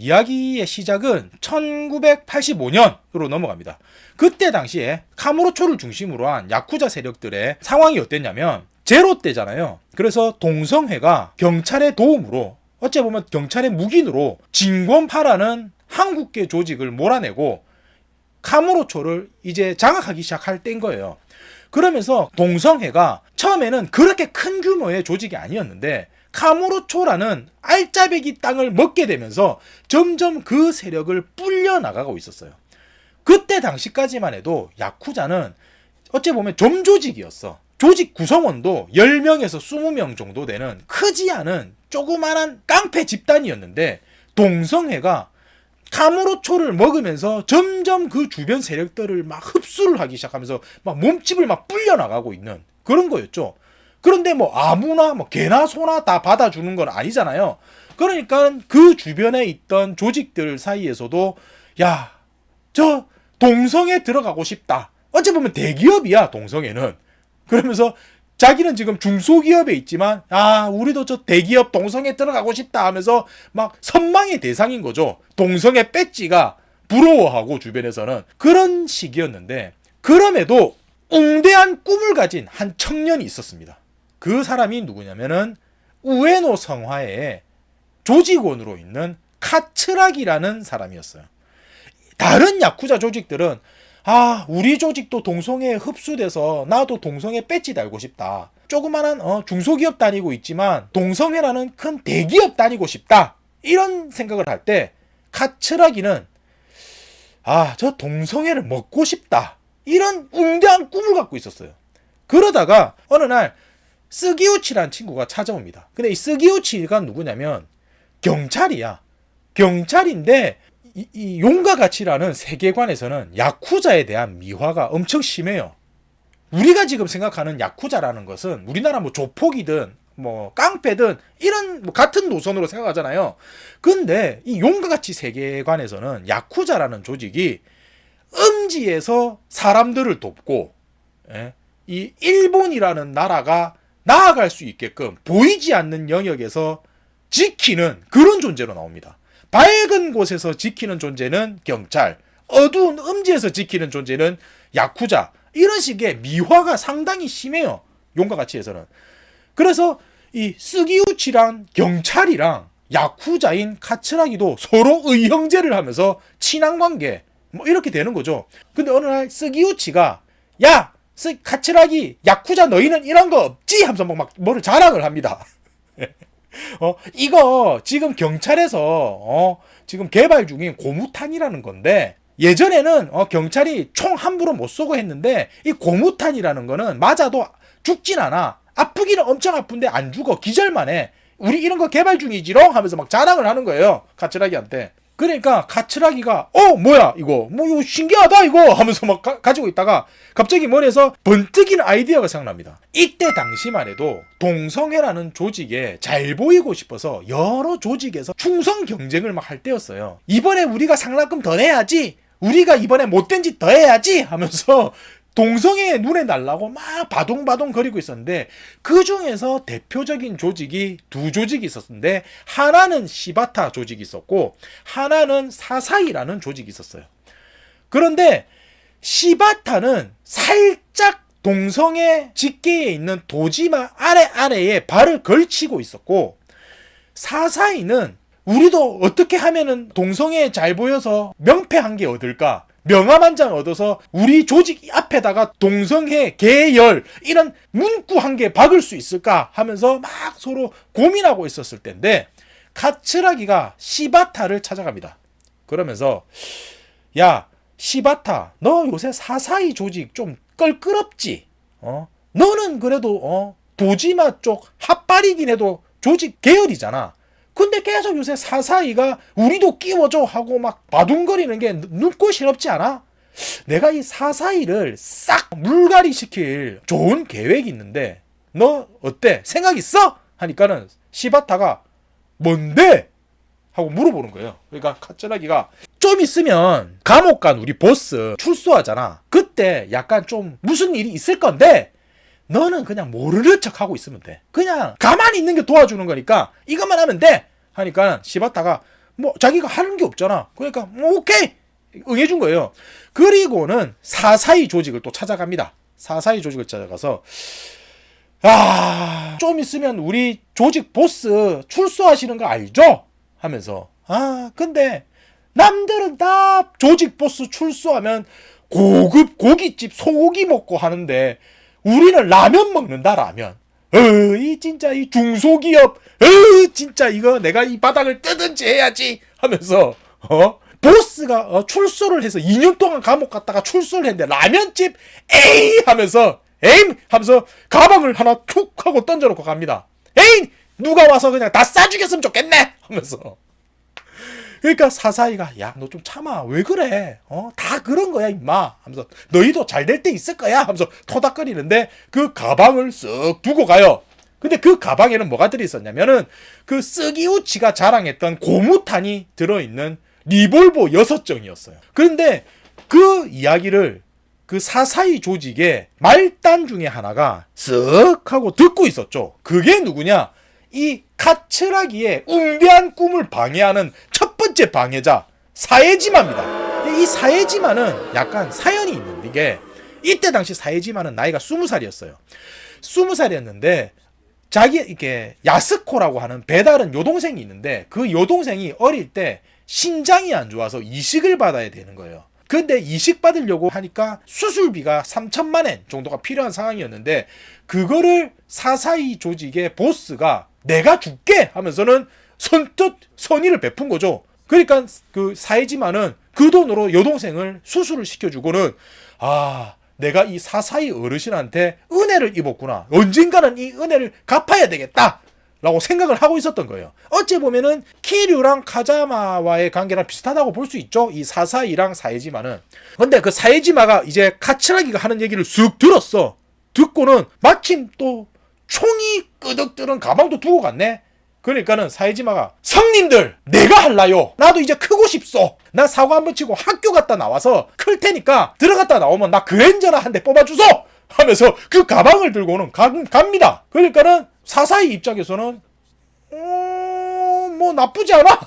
이야기의 시작은 1985년으로 넘어갑니다. 그때 당시에 카무로초를 중심으로 한 야쿠자 세력들의 상황이 어땠냐면 제로 때잖아요. 그래서 동성회가 경찰의 도움으로 어째 보면 경찰의 묵인으로 진권파라는 한국계 조직을 몰아내고 카무로초를 이제 장악하기 시작할 때인 거예요. 그러면서 동성회가 처음에는 그렇게 큰 규모의 조직이 아니었는데 카무로초라는 알짜배기 땅을 먹게 되면서 점점 그 세력을 불려 나가고 있었어요. 그때 당시까지만 해도 야쿠자는 어찌 보면 점조직이었어. 조직 구성원도 10명에서 20명 정도 되는 크지 않은 조그만한 깡패 집단이었는데 동성회가 카무로초를 먹으면서 점점 그 주변 세력들을 막 흡수를 하기 시작하면서 막 몸집을 막 불려 나가고 있는 그런 거였죠. 그런데 뭐 아무나 뭐 개나 소나 다 받아주는 건 아니잖아요. 그러니까 그 주변에 있던 조직들 사이에서도 야, 저 동성애 들어가고 싶다. 어찌 보면 대기업이야, 동성애는. 그러면서 자기는 지금 중소기업에 있지만 우리도 저 대기업 동성애 들어가고 싶다 하면서 막 선망의 대상인 거죠. 동성애 배지가 부러워하고 주변에서는 그런 시기였는데 그럼에도 웅대한 꿈을 가진 한 청년이 있었습니다. 그 사람이 누구냐면은 우에노 성화의 조직원으로 있는 카츠라기라는 사람이었어요. 다른 야쿠자 조직들은 우리 조직도 동성애에 흡수돼서 나도 동성애 배지 달고 싶다. 조그만한 중소기업 다니고 있지만 동성애라는 큰 대기업 다니고 싶다. 이런 생각을 할 때 카츠라기는 저 동성애를 먹고 싶다. 이런 웅대한 꿈을 갖고 있었어요. 그러다가 어느 날 스기우치라는 친구가 찾아옵니다. 근데 이 스기우치가 누구냐면 경찰이야. 경찰인데 이 용과 가치라는 세계관에서는 야쿠자에 대한 미화가 엄청 심해요. 우리가 지금 생각하는 야쿠자라는 것은 우리나라 뭐 조폭이든 뭐 깡패든 이런 뭐 같은 노선으로 생각하잖아요. 근데 이 용과 가치 세계관에서는 야쿠자라는 조직이 음지에서 사람들을 돕고 이 일본이라는 나라가 나아갈 수 있게끔 보이지 않는 영역에서 지키는 그런 존재로 나옵니다. 밝은 곳에서 지키는 존재는 경찰, 어두운 음지에서 지키는 존재는 야쿠자. 이런 식의 미화가 상당히 심해요. 용과 가치에서는. 그래서 이 스기우치랑 경찰이랑 야쿠자인 카츠라기도 서로 의형제를 하면서 친한관계 뭐 이렇게 되는 거죠. 근데 어느 날 스기우치가 야! 카츠라기 야쿠자 너희는 이런 거 없지? 하면서 막 뭐를 자랑을 합니다. 이거 지금 경찰에서 지금 개발 중인 고무탄이라는 건데 예전에는 경찰이 총 함부로 못 쏘고 했는데 이 고무탄이라는 거는 맞아도 죽진 않아. 아프기는 엄청 아픈데 안 죽어. 기절만 해. 우리 이런 거 개발 중이지롱 하면서 막 자랑을 하는 거예요. 카츠라기한테. 그러니까 카츠라기가 뭐야 이거 뭐 이거 신기하다 이거 하면서 막 가지고 있다가 갑자기 머리에서 번뜩이는 아이디어가 생각납니다. 이때 당시만 해도 동성애라는 조직에 잘 보이고 싶어서 여러 조직에서 충성 경쟁을 막 할 때였어요. 이번에 우리가 상납금 더 내야지, 우리가 이번에 못된 짓 더 해야지 하면서 동성애의 눈에 날라고 막 바둥바둥 거리고 있었는데 그 중에서 대표적인 조직이 두 조직이 있었는데 하나는 시바타 조직이 있었고 하나는 사사이라는 조직이 있었어요. 그런데 시바타는 살짝 동성애 직계에 있는 도지마 아래에 발을 걸치고 있었고 사사이는 우리도 어떻게 하면은 동성애 잘 보여서 명패 한 개 얻을까? 명함 한 장 얻어서 우리 조직 앞에다가 동성애, 계열 이런 문구 한 개 박을 수 있을까 하면서 막 서로 고민하고 있었을 때인데 카츠라기가 시바타를 찾아갑니다. 그러면서 야 시바타 너 요새 사사이 조직 좀 껄끄럽지? 너는 그래도 도지마 쪽 핫발이긴 해도 조직 계열이잖아. 근데 계속 요새 사사이가 우리도 끼워줘 하고 막 바둥거리는 게 눈꽃이럽지 않아? 내가 이 사사이를 싹 물갈이 시킬 좋은 계획이 있는데 너 어때? 생각 있어? 하니까는 시바타가 뭔데? 하고 물어보는 거예요. 그러니까 카츠라기가 좀 있으면 감옥 간 우리 보스 출소하잖아. 그때 약간 좀 무슨 일이 있을 건데 너는 그냥 모르는 척 하고 있으면 돼. 그냥 가만히 있는 게 도와주는 거니까 이것만 하면 돼. 하니까 시바타가 뭐 자기가 하는 게 없잖아. 그러니까 뭐 오케이 응해준 거예요. 그리고는 사사이 조직을 또 찾아갑니다. 사사이 조직을 찾아가서 좀 있으면 우리 조직 보스 출소하시는 거 알죠? 하면서 근데 남들은 다 조직 보스 출소하면 고급 고깃집 소고기 먹고 하는데 우리는 라면 먹는다. 라면. 이 진짜 이 중소기업 진짜 이거 내가 이 바닥을 뜨든지 해야지 하면서 보스가 출소를 해서 2년 동안 감옥 갔다가 출소를 했는데 라면집 에이 하면서 에임 하면서 가방을 하나 툭 하고 던져놓고 갑니다. 에이 누가 와서 그냥 다 싸주겠으면 좋겠네 하면서. 그러니까 사사이가 야 너 좀 참아 왜 그래 다 그런 거야 임마 하면서 너희도 잘 될 때 있을 거야 하면서 토닥거리는데 그 가방을 쓱 두고 가요. 근데 그 가방에는 뭐가 들어있었냐면은 그 쓰기우치가 자랑했던 고무탄이 들어있는 리볼버 6정이었어요. 그런데 그 이야기를 그 사사이 조직의 말단 중에 하나가 쓱 하고 듣고 있었죠. 그게 누구냐? 이 카츠라기의 웅대한 꿈을 방해하는 첫 번째 방해자 사에지마입니다. 이 사에지마는 약간 사연이 있는데 이게 이때 당시 사에지마는 나이가 20살이었어요. 20살이었는데 자기 이렇게 야스코라고 하는 배다른 여동생이 있는데 그 여동생이 어릴 때 신장이 안 좋아서 이식을 받아야 되는 거예요. 근데 이식 받으려고 하니까 수술비가 3천만 엔 정도가 필요한 상황이었는데 그거를 사사이 조직의 보스가 내가 줄게 하면서는 선뜻 선의를 베푼 거죠. 그러니까 그 사이지만은 그 돈으로 여동생을 수술을 시켜주고는 내가 이 사사이 어르신한테 은혜를 입었구나. 언젠가는 이 은혜를 갚아야 되겠다. 라고 생각을 하고 있었던 거예요. 어찌 보면은 키류랑 카자마와의 관계랑 비슷하다고 볼 수 있죠. 이 사사이랑 사에지마는. 근데 그 사에지마가 이제 카츠라기가 하는 얘기를 쑥 들었어. 듣고는 마침 또 총이 끄덕 들은 가방도 두고 갔네. 그러니까는 사에지마가 성님들 내가 할라요. 나도 이제 크고 싶소. 나 사고 한번 치고 학교 갔다 나와서 클 테니까 들어갔다 나오면 나 그랜저나 한 대 뽑아주소. 하면서 그 가방을 들고는 갑니다. 그러니까는 사사이 입장에서는 뭐 나쁘지 않아.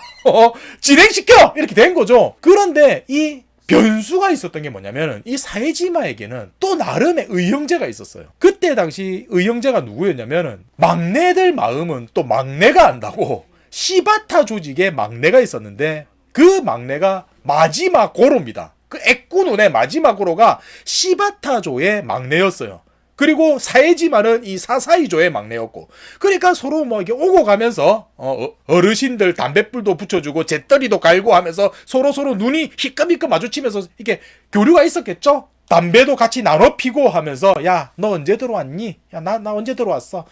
진행시켜 이렇게 된 거죠. 그런데 이 변수가 있었던 게 뭐냐면 이 사에지마에게는 또 나름의 의형제가 있었어요. 그때 당시 의형제가 누구였냐면은 막내들 마음은 또 막내가 안다고 시바타 조직의 막내가 있었는데 그 막내가 마지막 고로입니다. 그 애꾸눈의 마지막 고로가 시바타조의 막내였어요. 그리고 사에지마는 이 사사이조의 막내였고, 그러니까 서로 뭐 이게 오고 가면서 어르신들 담뱃불도 붙여주고 잿더리도 갈고 하면서 서로 눈이 희끔희끔 마주치면서 이렇게 교류가 있었겠죠. 담배도 같이 나눠 피고 하면서 야 너 언제 들어왔니? 야 나 언제 들어왔어?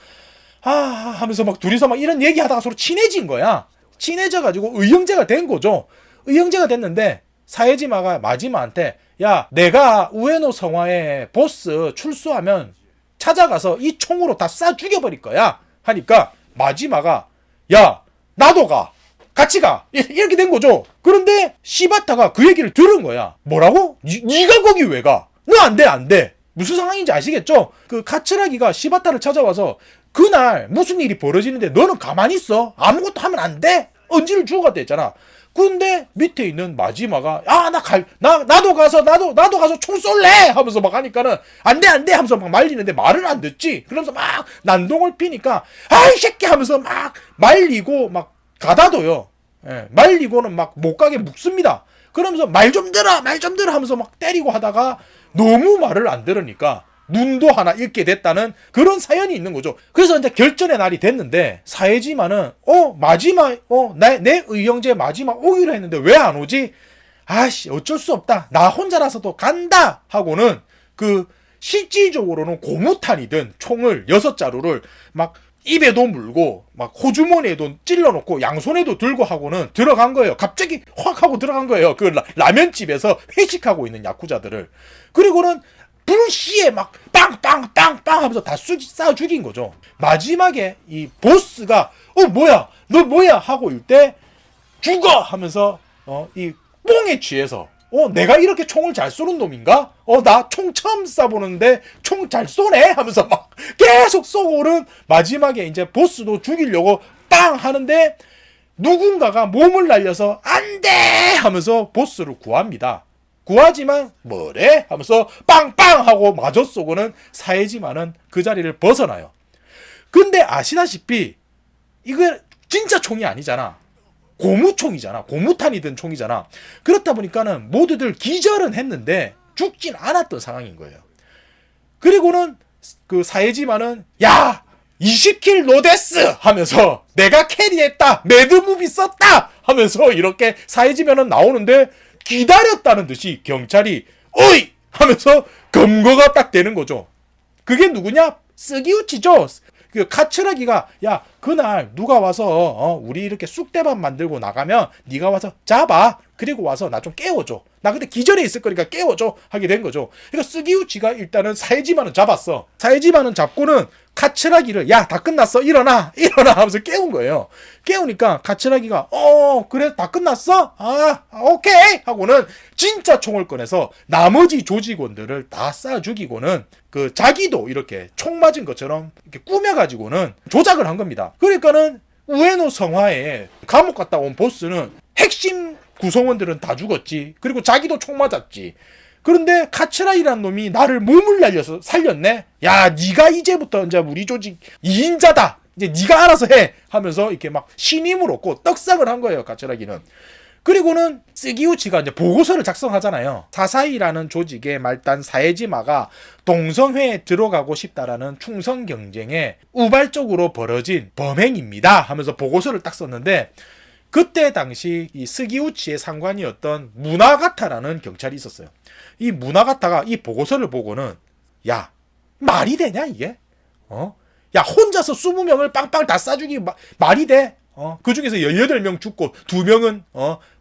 하면서 막 둘이서 막 이런 얘기하다가 서로 친해진 거야. 친해져가지고 의형제가 된 거죠. 의형제가 됐는데 사에지마가 마지마한테 야 내가 우에노 성화의 보스 출소하면 찾아가서 이 총으로 다 쏴 죽여버릴 거야 하니까 마지마가 야 나도 가 같이 가 이렇게 된 거죠. 그런데 시바타가 그 얘기를 들은 거야. 뭐라고? 니가 거기 왜 가? 너 안 돼. 무슨 상황인지 아시겠죠? 그 카츠라기가 시바타를 찾아와서 그날 무슨 일이 벌어지는데 너는 가만히 있어. 아무것도 하면 안 돼. 언지를 주고 갔다 했잖아. 근데 밑에 있는 마지마가 나도 가서 총 쏠래 하면서 막 하니까는 안 돼 하면서 막 말리는데 말을 안 듣지. 그러면서 막 난동을 피니까 아이 새끼 하면서 막 말리고 막 가다둬요. 말리고는 막 못 가게 묶습니다. 그러면서 말 좀 들어 하면서 막 때리고 하다가 너무 말을 안 들으니까 눈도 하나 잃게 됐다는 그런 사연이 있는 거죠. 그래서 이제 결전의 날이 됐는데 사에지마는 마지막 내 의형제 마지막 오기로 했는데 왜 안 오지? 아씨 어쩔 수 없다. 나 혼자라서도 간다 하고는 그 실질적으로는 고무탄이든 총을 6자루를 막 입에도 물고 막 호주머니에도 찔러놓고 양손에도 들고 하고는 들어간 거예요. 갑자기 확 하고 들어간 거예요. 그 라면집에서 회식하고 있는 야쿠자들을. 그리고는 불시에 막 빵빵빵빵 하면서 다 쏴 죽인 거죠. 마지막에 이 보스가 뭐야 너 뭐야 하고 일 때 죽어 하면서 이 뽕에 취해서 내가 이렇게 총을 잘 쏘는 놈인가? 나 총 처음 쏴보는데 총 잘 쏘네 하면서 막 계속 쏘고는 마지막에 이제 보스도 죽이려고 빵 하는데 누군가가 몸을 날려서 안 돼! 하면서 보스를 구합니다. 구하지만 뭐래? 하면서 빵빵 하고 마저 쏘고는 사해지만은 그 자리를 벗어나요. 근데 아시다시피 이거 진짜 총이 아니잖아. 고무총이잖아. 고무탄이 든 총이잖아. 그렇다 보니까는 모두들 기절은 했는데 죽진 않았던 상황인 거예요. 그리고는 그 사해지만은 야 20킬 노데스 하면서 내가 캐리했다 매드무비 썼다 하면서 이렇게 사해지면은 나오는데 기다렸다는 듯이 경찰이 어이 하면서 검거가 딱 되는 거죠. 그게 누구냐? 스기우치죠. 그 카츠라기가 야 그날 누가 와서 우리 이렇게 쑥대밥 만들고 나가면 네가 와서 잡아. 그리고 와서 나 좀 깨워줘. 나 근데 기절해 있을 거니까 깨워줘 하게 된 거죠. 그러니까 스기우치가 일단은 사해지만은 잡았어. 사해지만은 잡고는 카츠라기를 야 다 끝났어 일어나 하면서 깨운 거예요. 깨우니까 카츠라기가 그래 다 끝났어? 오케이 하고는 진짜 총을 꺼내서 나머지 조직원들을 다 쏴 죽이고는 그 자기도 이렇게 총 맞은 것처럼 이렇게 꾸며가지고는 조작을 한 겁니다. 그러니까는 우에노 성화에 감옥 갔다 온 보스는 핵심 구성원들은 다 죽었지. 그리고 자기도 총 맞았지. 그런데 카츠라이라는 놈이 나를 몸을 날려서 살렸네. 야, 네가 이제부터 이제 우리 조직 2인자다. 이제 네가 알아서 해. 하면서 이렇게 막 신임을 얻고 떡상을 한 거예요, 카츠라기는. 그리고는 스기우치가 이제 보고서를 작성하잖아요. 사사이라는 조직의 말단 사해지마가 동성회에 들어가고 싶다라는 충성 경쟁에 우발적으로 벌어진 범행입니다. 하면서 보고서를 딱 썼는데 그때 당시 이 스기우치의 상관이었던 무나가타라는 경찰이 있었어요. 이 무나가타가 이 보고서를 보고는 야 말이 되냐 이게? 야 혼자서 20명을 빵빵 다 쏴주기 말이 돼? 그 중에서 18명 죽고 2명은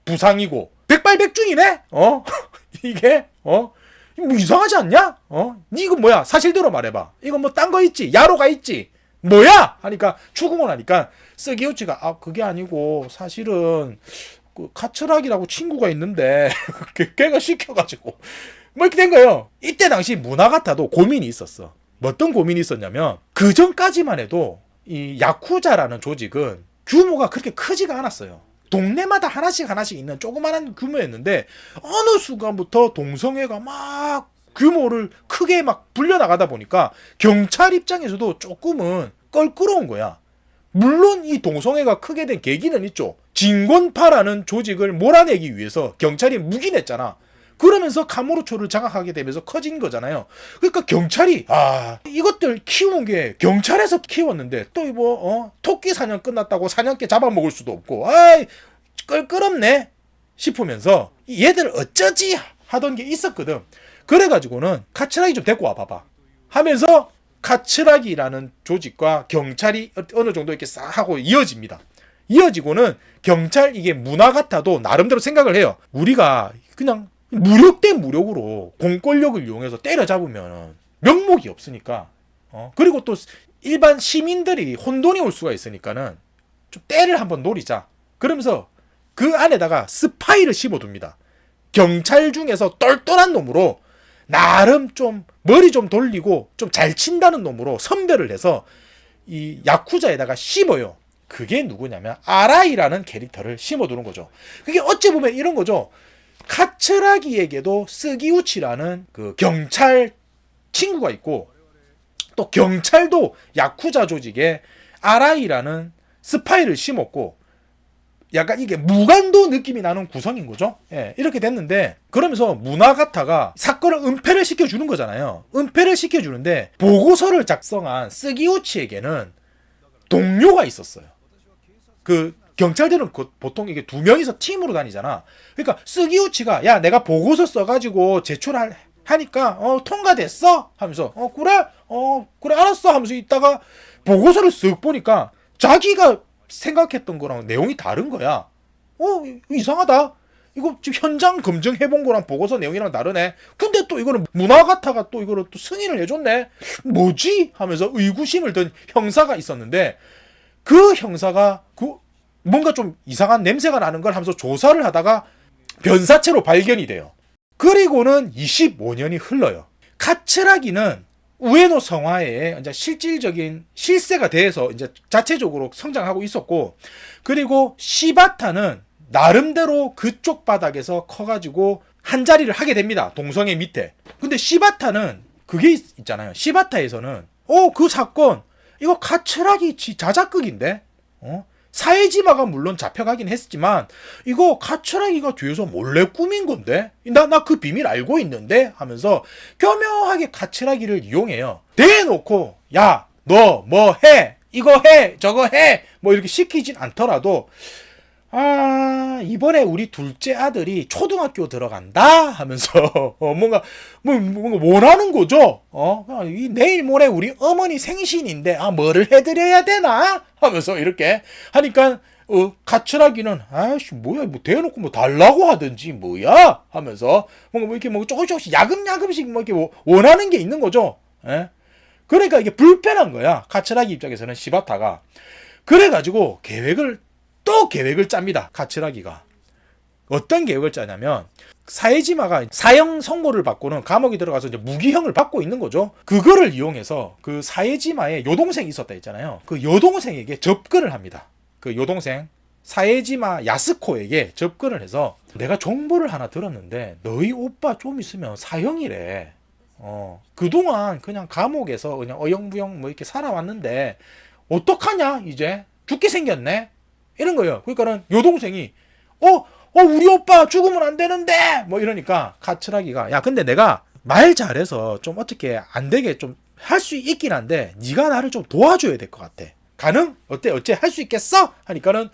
부상이고 백발백중이네? 이게 뭐 이상하지 않냐? 이거 뭐야? 사실대로 말해봐. 이거 뭐 딴 거 있지? 야로가 있지? 뭐야? 하니까 추궁을 하니까 스기우치가 그게 아니고 사실은 그 카츠라기라고 친구가 있는데 걔가 시켜가지고 뭐 이렇게 된 거예요. 이때 당시 무나가타도 고민이 있었어. 뭐 어떤 고민이 있었냐면 그 전까지만 해도 이 야쿠자라는 조직은 규모가 그렇게 크지가 않았어요. 동네마다 하나씩 있는 조그마한 규모였는데 어느 순간부터 동성애가 막 규모를 크게 막 불려나가다 보니까 경찰 입장에서도 조금은 껄끄러운 거야. 물론 이 동성애가 크게 된 계기는 있죠. 진권파라는 조직을 몰아내기 위해서 경찰이 묵인했잖아. 그러면서 카무로초를 장악하게 되면서 커진 거잖아요. 그러니까 경찰이 이것들 키운 게 경찰에서 키웠는데 또 뭐 토끼 사냥 끝났다고 사냥개 잡아먹을 수도 없고 껄끄럽네 싶으면서 얘들 어쩌지 하던 게 있었거든. 그래가지고는 카츠라기 좀 데리고 와봐봐 하면서 카츠라기라는 조직과 경찰이 어느 정도 이렇게 싹 하고 이어집니다. 이어지고는 경찰 이게 무나가타도 나름대로 생각을 해요. 우리가 그냥 무력 대 무력으로 공권력을 이용해서 때려잡으면 명목이 없으니까 그리고 또 일반 시민들이 혼돈이 올 수가 있으니까는 좀 때를 한번 노리자. 그러면서 그 안에다가 스파이를 심어둡니다. 경찰 중에서 똘똘한 놈으로 나름 좀 머리 좀 돌리고 좀 잘 친다는 놈으로 선별을 해서 이 야쿠자에다가 심어요. 그게 누구냐면 아라이라는 캐릭터를 심어두는 거죠. 그게 어찌 보면 이런 거죠. 카츠라기에게도 스기우치라는 그 경찰 친구가 있고 또 경찰도 야쿠자 조직에 아라이라는 스파이를 심었고 약간 이게 무간도 느낌이 나는 구성인 거죠. 예, 이렇게 됐는데 그러면서 무나가타가 사건을 은폐를 시켜주는 거잖아요. 은폐를 시켜주는데 보고서를 작성한 스기우치에게는 동료가 있었어요. 그 경찰들은 보통 이게 2명이서 팀으로 다니잖아. 그러니까 스기우치가 야 내가 보고서 써가지고 제출하니까 통과됐어 하면서 그래 알았어 하면서 있다가 보고서를 쓱 보니까 자기가 생각했던 거랑 내용이 다른 거야. 이상하다. 이거 지금 현장 검증해본 거랑 보고서 내용이랑 다르네. 근데 또 이거는 무나가타가 또 이거를 또 승인을 해줬네. 뭐지? 하면서 의구심을 든 형사가 있었는데 그 형사가 뭔가 좀 이상한 냄새가 나는 걸 하면서 조사를 하다가 변사체로 발견이 돼요. 그리고는 25년이 흘러요. 카츠라기는 우에노 성화의 이제 실질적인 실세가 돼서 이제 자체적으로 성장하고 있었고, 그리고 시바타는 나름대로 그쪽 바닥에서 커가지고 한 자리를 하게 됩니다. 동성애 밑에. 근데 시바타는 그게 있잖아요. 시바타에서는 그 사건 이거 가츠라기 자작극인데, 사회지마가 물론 잡혀가긴 했지만 이거 가츠라기가 뒤에서 몰래 꾸민 건데, 나 그 비밀 알고 있는데 하면서 교묘하게 가츠라기를 이용해요. 대놓고 야 너 뭐 해, 이거 해, 저거 해, 뭐 이렇게 시키진 않더라도 이번에 우리 둘째 아들이 초등학교 들어간다 하면서 뭔가 원하는 거죠. 내일 모레 우리 어머니 생신인데 뭐를 해드려야 되나 하면서 이렇게 하니까 가츠라기는 아이씨 뭐야, 뭐 대놓고 뭐 달라고 하든지 뭐야 하면서 뭔가 뭐 이렇게 뭐 조금씩 야금야금씩 뭐 이렇게 뭐 원하는 게 있는 거죠. 예? 그러니까 이게 불편한 거야. 가츠라기 입장에서는 시바타가. 그래가지고 계획을 짭니다. 가츠라기가. 어떤 계획을 짜냐면, 사에지마가 사형 선고를 받고는 감옥에 들어가서 이제 무기형을 받고 있는 거죠. 그거를 이용해서 그 사에지마의 여동생이 있었다 했잖아요. 그 여동생에게 접근을 합니다. 그 여동생 사에지마 야스코에게 접근을 해서, 내가 정보를 하나 들었는데 너희 오빠 좀 있으면 사형이래. 그동안 그냥 감옥에서 그냥 어영부영 뭐 이렇게 살아왔는데 어떡하냐, 이제 죽게 생겼네, 이런 거예요. 그러니까는 여동생이 우리 오빠 죽으면 안 되는데 뭐 이러니까 가츠라기가, 야 근데 내가 말 잘해서 좀 어떻게 안 되게 좀 할 수 있긴 한데 네가 나를 좀 도와줘야 될 것 같아. 가능? 어째 할 수 있겠어? 하니까는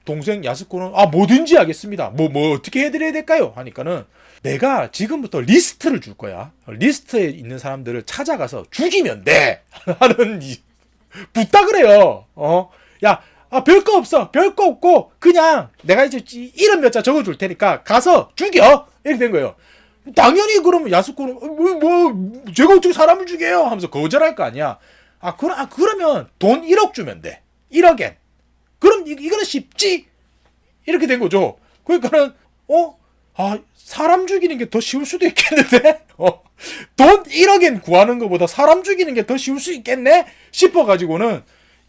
동생 야스코는 뭐든지 하겠습니다. 뭐 어떻게 해드려야 될까요? 하니까는 내가 지금부터 리스트를 줄 거야. 리스트에 있는 사람들을 찾아가서 죽이면 돼 하는 부탁을 해요. 야 별거 없어. 별거 없고 그냥 내가 이제 이름 몇 자 적어줄 테니까 가서 죽여. 이렇게 된 거예요. 당연히 그러면 야스코는 제가 어떻게 사람을 죽여요? 하면서 거절할 거 아니야. 그러면 돈 1억 주면 돼. 1억엔. 그럼 이거는 쉽지? 이렇게 된 거죠. 그러니까는 사람 죽이는 게 더 쉬울 수도 있겠는데? 돈 1억엔 구하는 것보다 사람 죽이는 게 더 쉬울 수 있겠네? 싶어가지고는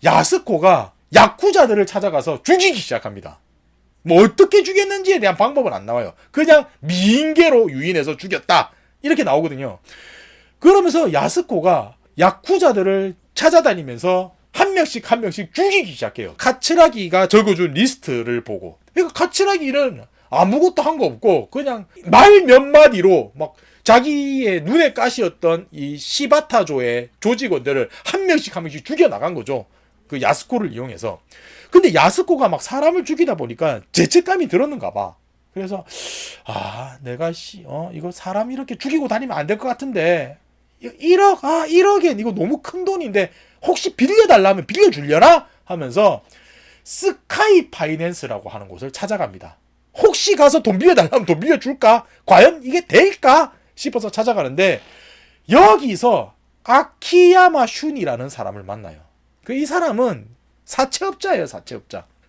야스코가 야쿠자들을 찾아가서 죽이기 시작합니다. 뭐 어떻게 죽였는지에 대한 방법은 안 나와요. 그냥 미인계로 유인해서 죽였다, 이렇게 나오거든요. 그러면서 야스코가 야쿠자들을 찾아다니면서 한 명씩 죽이기 시작해요. 가츠라기가 적어준 리스트를 보고. 그러니까 가츠라기는 아무것도 한 거 없고 그냥 말 몇 마디로 막 자기의 눈에 가시였던 이 시바타조의 조직원들을 한 명씩 죽여나간 거죠. 그 야스코를 이용해서. 근데 야스코가 막 사람을 죽이다 보니까 죄책감이 들었는가 봐. 그래서 내가 이거 사람 이렇게 죽이고 다니면 안 될 것 같은데 1억엔 이거 너무 큰 돈인데 혹시 빌려달라면 빌려주려나? 하면서 스카이 파이낸스라고 하는 곳을 찾아갑니다. 혹시 가서 돈 빌려달라면 돈 빌려줄까? 과연 이게 될까? 싶어서 찾아가는데 여기서 아키야마 슌이라는 사람을 만나요. 이 사람은 사채업자예요.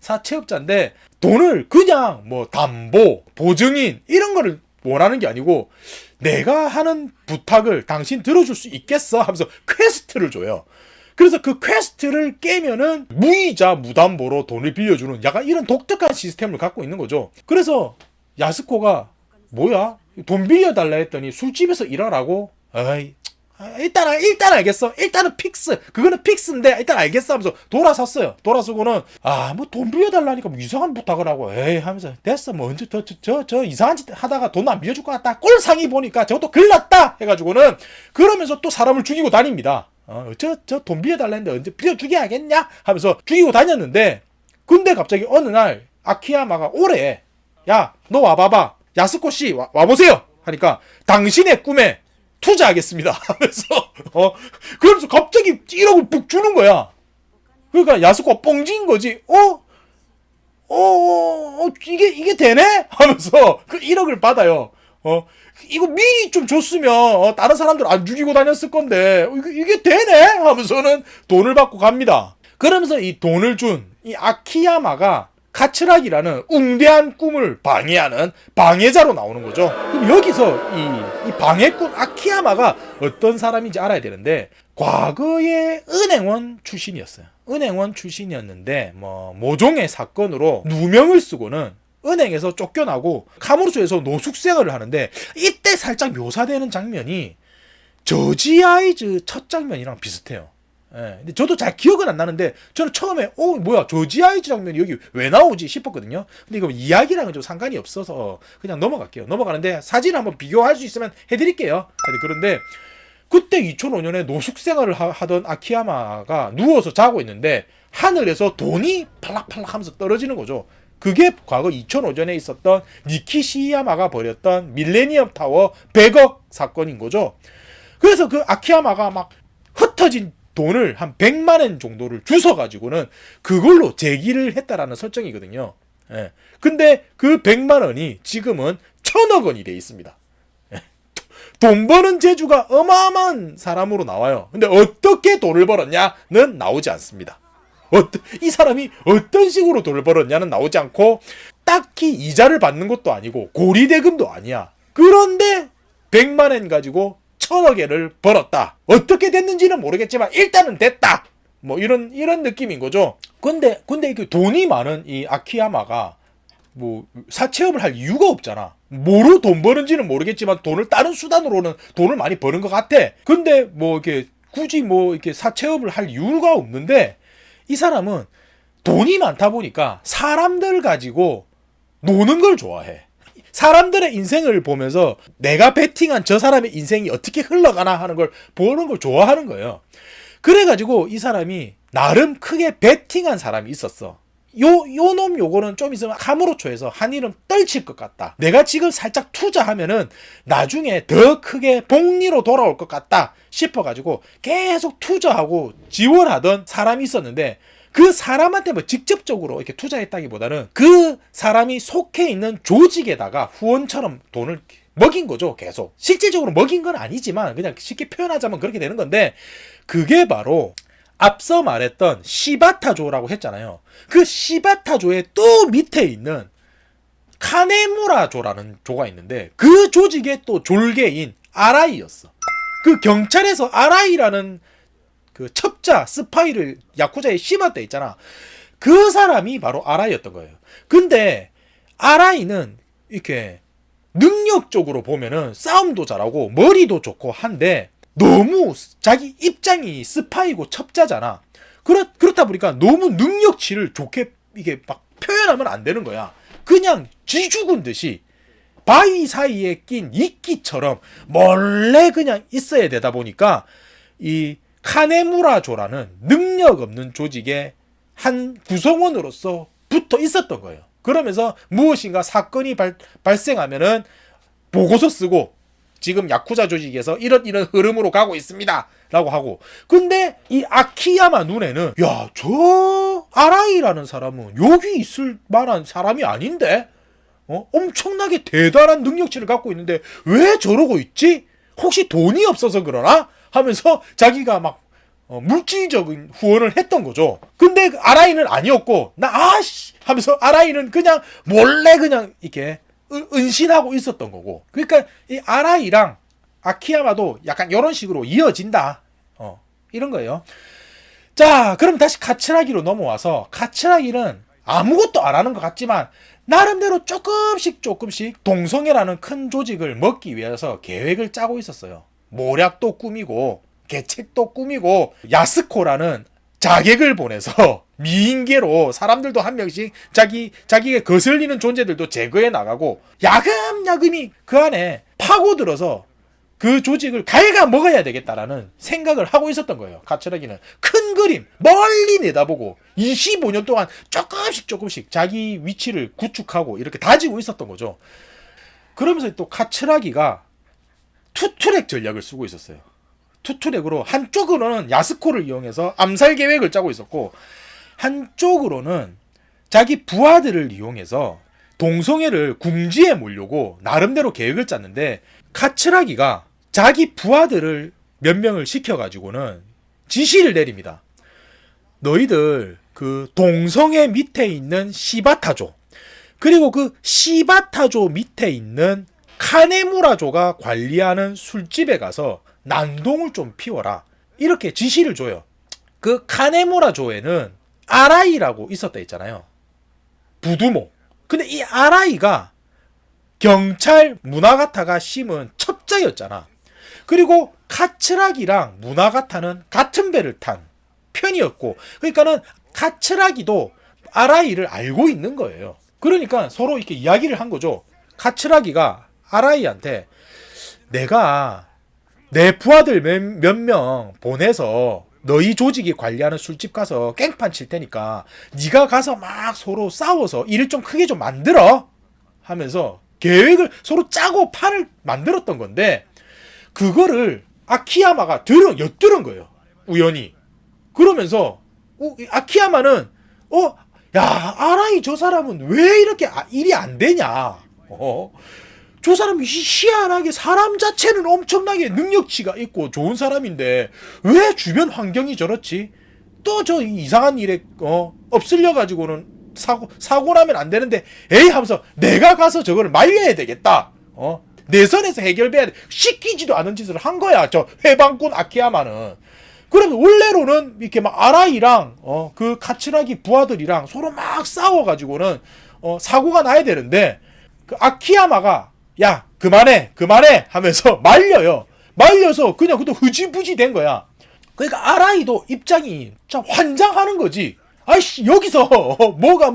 사채업자인데 돈을 그냥 뭐 담보, 보증인 이런 거를 원하는 게 아니고, 내가 하는 부탁을 당신 들어줄 수 있겠어? 하면서 퀘스트를 줘요. 그래서 그 퀘스트를 깨면은 무이자 무담보로 돈을 빌려주는 약간 이런 독특한 시스템을 갖고 있는 거죠. 그래서 야스코가 뭐야? 돈 빌려달라 했더니 술집에서 일하라고? 일단 알겠어. 일단은 픽스. 그거는 픽스인데 일단 알겠어 하면서 돌아섰어요. 돌아서고는 뭐 돈 빌려달라니까 뭐 이상한 부탁을 하고 하면서 됐어. 뭐 언제 저 이상한 짓 하다가 돈 안 빌려줄 것 같다. 꼴상이 보니까 저것도 글났다 해가지고는 그러면서 또 사람을 죽이고 다닙니다. 저 돈 빌려달라 했는데 언제 빌려주게 하면서 죽이고 다녔는데, 근데 갑자기 어느 날 아키야마가 오래, 야 너 와봐봐, 야스코 씨 와보세요 하니까 당신의 꿈에 투자하겠습니다 하면서 그러면서 갑자기 1억을 푹 주는 거야. 그러니까 야스코가 뻥진 거지. 이게 되네? 하면서 그 1억을 받아요. 이거 미리 좀 줬으면 다른 사람들 안 죽이고 다녔을 건데 이게 되네? 하면서는 돈을 받고 갑니다. 그러면서 이 돈을 준 이 아키야마가 카츠라기라는 웅대한 꿈을 방해하는 방해자로 나오는 거죠. 그럼 여기서 이 방해꾼 아키야마가 어떤 사람인지 알아야 되는데, 과거에 은행원 출신이었어요. 은행원 출신이었는데 모종의 사건으로 누명을 쓰고는 은행에서 쫓겨나고 카무로초에서 노숙생활을 하는데, 이때 살짝 묘사되는 장면이 저지 아이즈 첫 장면이랑 비슷해요. 예, 근데 저도 잘 기억은 안 나는데, 저는 처음에 뭐야 저지 아이즈 장면이 여기 왜 나오지 싶었거든요. 근데 이거 이야기랑은 좀 상관이 없어서 그냥 넘어갈게요. 넘어가는데 사진을 한번 비교할 수 있으면 해드릴게요. 그런데 그때 2005년에 노숙생활을 하던 아키야마가 누워서 자고 있는데 하늘에서 돈이 팔락팔락 하면서 떨어지는 거죠. 그게 과거 2005년에 있었던 니키 시야마가 벌였던 밀레니엄 타워 100억 사건인 거죠. 그래서 그 아키야마가 막 흩어진 돈을 한 100만 엔 정도를 주워가지고는 그걸로 재기를 했다라는 설정이거든요. 예. 근데 그 100만 원이 지금은 1000억 원이 돼 있습니다. 예. 돈 버는 재주가 어마어마한 사람으로 나와요. 근데 어떻게 돈을 벌었냐는 나오지 않습니다. 이 사람이 어떤 식으로 돈을 벌었냐는 나오지 않고, 딱히 이자를 받는 것도 아니고 고리대금도 아니야. 그런데 100만 엔 가지고 1000억 엔을 벌었다. 어떻게 됐는지는 모르겠지만 일단은 됐다. 뭐 이런 느낌인 거죠. 근데 이게 돈이 많은 이 아키야마가 뭐 사채업을 할 이유가 없잖아. 뭐로 돈 버는지는 모르겠지만 돈을 다른 수단으로는 돈을 많이 버는 것 같아. 근데 뭐 이렇게 굳이 뭐 이렇게 사채업을 할 이유가 없는데, 이 사람은 돈이 많다 보니까 사람들 가지고 노는 걸 좋아해. 사람들의 인생을 보면서 내가 베팅한 저 사람의 인생이 어떻게 흘러가나 하는 걸 보는 걸 좋아하는 거예요. 그래가지고 이 사람이 나름 크게 베팅한 사람이 있었어. 요거는 좀 있으면 카무로초에서 한 이름 떨칠 것 같다. 내가 지금 살짝 투자하면은 나중에 더 크게 복리로 돌아올 것 같다 싶어가지고 계속 투자하고 지원하던 사람이 있었는데, 그 사람한테 뭐 직접적으로 이렇게 투자했다기보다는 그 사람이 속해 있는 조직에다가 후원처럼 돈을 먹인 거죠. 계속 실질적으로 먹인 건 아니지만 그냥 쉽게 표현하자면 그렇게 되는 건데, 그게 바로 앞서 말했던 시바타조라고 했잖아요. 그 시바타조의 또 밑에 있는 카네무라조라는 조가 있는데, 그 조직의 또 졸개인 아라이였어. 그 경찰에서 아라이라는 그 첩자 스파이를 야쿠자에 심었다 있잖아. 그 사람이 바로 아라이였던 거예요. 근데 아라이는 이렇게 능력적으로 보면은 싸움도 잘하고 머리도 좋고 한데, 너무 자기 입장이 스파이고 첩자잖아. 그렇다 보니까 너무 능력치를 좋게 이게 막 표현하면 안 되는 거야. 그냥 쥐 죽은 듯이 바위 사이에 낀 이끼처럼 몰래 그냥 있어야 되다 보니까, 이 카네무라조라는 능력 없는 조직의 한 구성원으로서 붙어 있었던 거예요. 그러면서 무엇인가 사건이 발생하면은 보고서 쓰고, 지금 야쿠자 조직에서 이런 흐름으로 가고 있습니다 라고 하고. 근데 이 아키야마 눈에는, 야, 저 아라이라는 사람은 여기 있을 만한 사람이 아닌데, 엄청나게 대단한 능력치를 갖고 있는데 왜 저러고 있지? 혹시 돈이 없어서 그러나? 하면서 자기가 막 물질적인 후원을 했던 거죠. 근데 아라이는 아니었고, 하면서 아라이는 그냥 몰래 그냥 이렇게 은신하고 있었던 거고. 그러니까 이 아라이랑 아키야마도 약간 이런 식으로 이어진다. 이런 거예요. 자, 그럼 다시 카츠라기로 넘어와서, 카츠라기는 아무것도 안 하는 것 같지만 나름대로 조금씩 동성애라는 큰 조직을 먹기 위해서 계획을 짜고 있었어요. 모략도 꾸미고 계책도 꾸미고, 야스코라는 자객을 보내서 미인계로 사람들도 한 명씩 자기가 거슬리는 존재들도 제거해 나가고, 야금야금이 그 안에 파고들어서 그 조직을 갉아먹어야 되겠다라는 생각을 하고 있었던 거예요. 카츠라기는 큰 그림 멀리 내다보고 25년 동안 조금씩 자기 위치를 구축하고 이렇게 다지고 있었던 거죠. 그러면서 또 카츠라기가 투트랙 전략을 쓰고 있었어요. 투트랙으로 한쪽으로는 야스코를 이용해서 암살 계획을 짜고 있었고, 한쪽으로는 자기 부하들을 이용해서 동성애를 궁지에 몰려고 나름대로 계획을 짰는데, 카츠라기가 자기 부하들을 몇 명을 시켜가지고는 지시를 내립니다. 너희들 그 동성애 밑에 있는 시바타조, 그리고 그 시바타조 밑에 있는 카네무라조가 관리하는 술집에 가서 난동을 좀 피워라, 이렇게 지시를 줘요. 그 카네무라조에는 아라이라고 있었다 했잖아요. 부두모. 근데 이 아라이가 경찰 무나가타가 심은 첩자였잖아. 그리고 카츠라기랑 무나가타는 같은 배를 탄 편이었고, 그러니까는 카츠라기도 아라이를 알고 있는 거예요. 그러니까 서로 이렇게 이야기를 한 거죠. 카츠라기가 아라이한테 내가 내 부하들 몇 명 보내서 너희 조직이 관리하는 술집 가서 깽판 칠 테니까 네가 가서 막 서로 싸워서 일을 좀 크게 좀 만들어 하면서 계획을 서로 짜고 판을 만들었던 건데, 그거를 아키야마가 엿들은 거예요. 우연히. 그러면서 아키야마는 야, 아라이 저 사람은 왜 이렇게 일이 안 되냐. 저 사람이 희한하게 사람 자체는 엄청나게 능력치가 있고 좋은 사람인데 왜 주변 환경이 저렇지? 또 저 이상한 일에 엎슬려 가지고는 사고 나면 안 되는데, 에이 하면서 내가 가서 저거를 말려야 되겠다. 내 선에서 해결돼야 돼. 시키지도 않은 짓을 한 거야, 저 회방꾼 아키야마는. 그러면 원래로는 이렇게 막 아라이랑 그 카츠라기 부하들이랑 서로 막 싸워가지고는 사고가 나야 되는데, 그 아키야마가 야 그만해 하면서 말려요. 말려서 그냥 그것도 흐지부지 된 거야. 그러니까 아라이도 입장이 참 환장하는 거지. 아이씨, 여기서 뭐가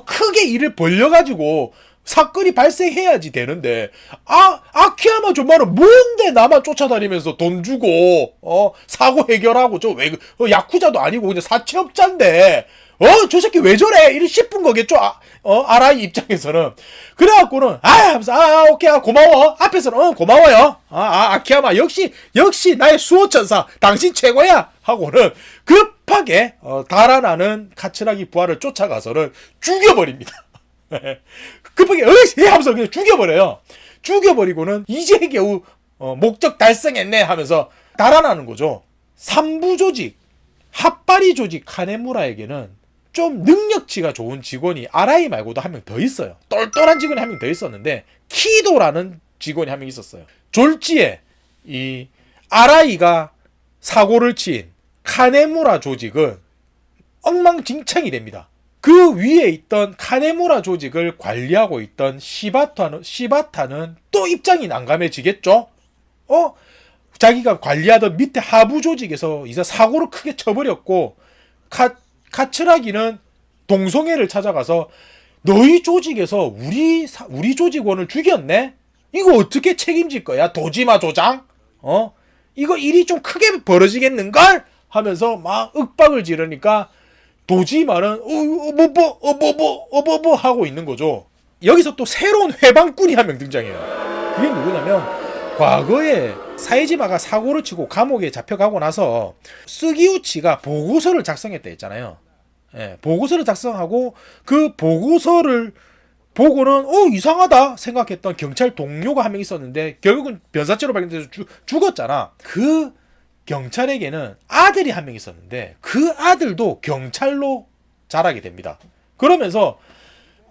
크게 일을 벌려가지고 사건이 발생해야지 되는데, 아키야마 존말은 뭔데 나만 쫓아다니면서 돈 주고 사고 해결하고, 저 왜 야쿠자도 아니고 그냥 사채업자인데 저 새끼 왜 저래 이리 싶은 거겠죠. 아라이 입장에서는. 그래갖고는 하면서 오케이 고마워, 앞에서는 고마워요, 아키야마 역시 나의 수호천사 당신 최고야 하고는 급하게 달아나는 카츠라기 부하를 쫓아가서는 죽여버립니다. 급하게 하면서 그냥 죽여버려요. 죽여버리고는 이제 겨우 목적 달성했네 하면서 달아나는 거죠. 3부 조직 핫바리 조직 카네무라에게는 좀 능력치가 좋은 직원이 아라이 말고도 한 명 더 있어요. 똘똘한 직원이 한 명 더 있었는데, 키도라는 직원이 한 명 있었어요. 졸지에 이 아라이가 사고를 친 카네무라 조직은 엉망진창이 됩니다. 그 위에 있던 카네무라 조직을 관리하고 있던 시바타는 또 입장이 난감해지겠죠. 자기가 관리하던 밑에 하부 조직에서 이제 사고를 크게 쳐버렸고, 카츠라기는 동성애를 찾아가서 너희 조직에서 우리 조직원을 죽였네? 이거 어떻게 책임질 거야? 도지마 조장? 이거 일이 좀 크게 벌어지겠는걸? 하면서 막 윽박을 지르니까 도지마는 뭐 하고 있는 거죠. 여기서 또 새로운 회방꾼이 한 명 등장해요. 그게 누구냐면, 과거에 사에지마가 사고를 치고 감옥에 잡혀가고 나서 스기우치가 보고서를 작성했다 했잖아요. 보고서를 작성하고 그 보고서를 보고는 이상하다 생각했던 경찰 동료가 한 명 있었는데 결국은 변사체로 발견돼서 죽었잖아. 그 경찰에게는 아들이 한 명 있었는데 그 아들도 경찰로 자라게 됩니다. 그러면서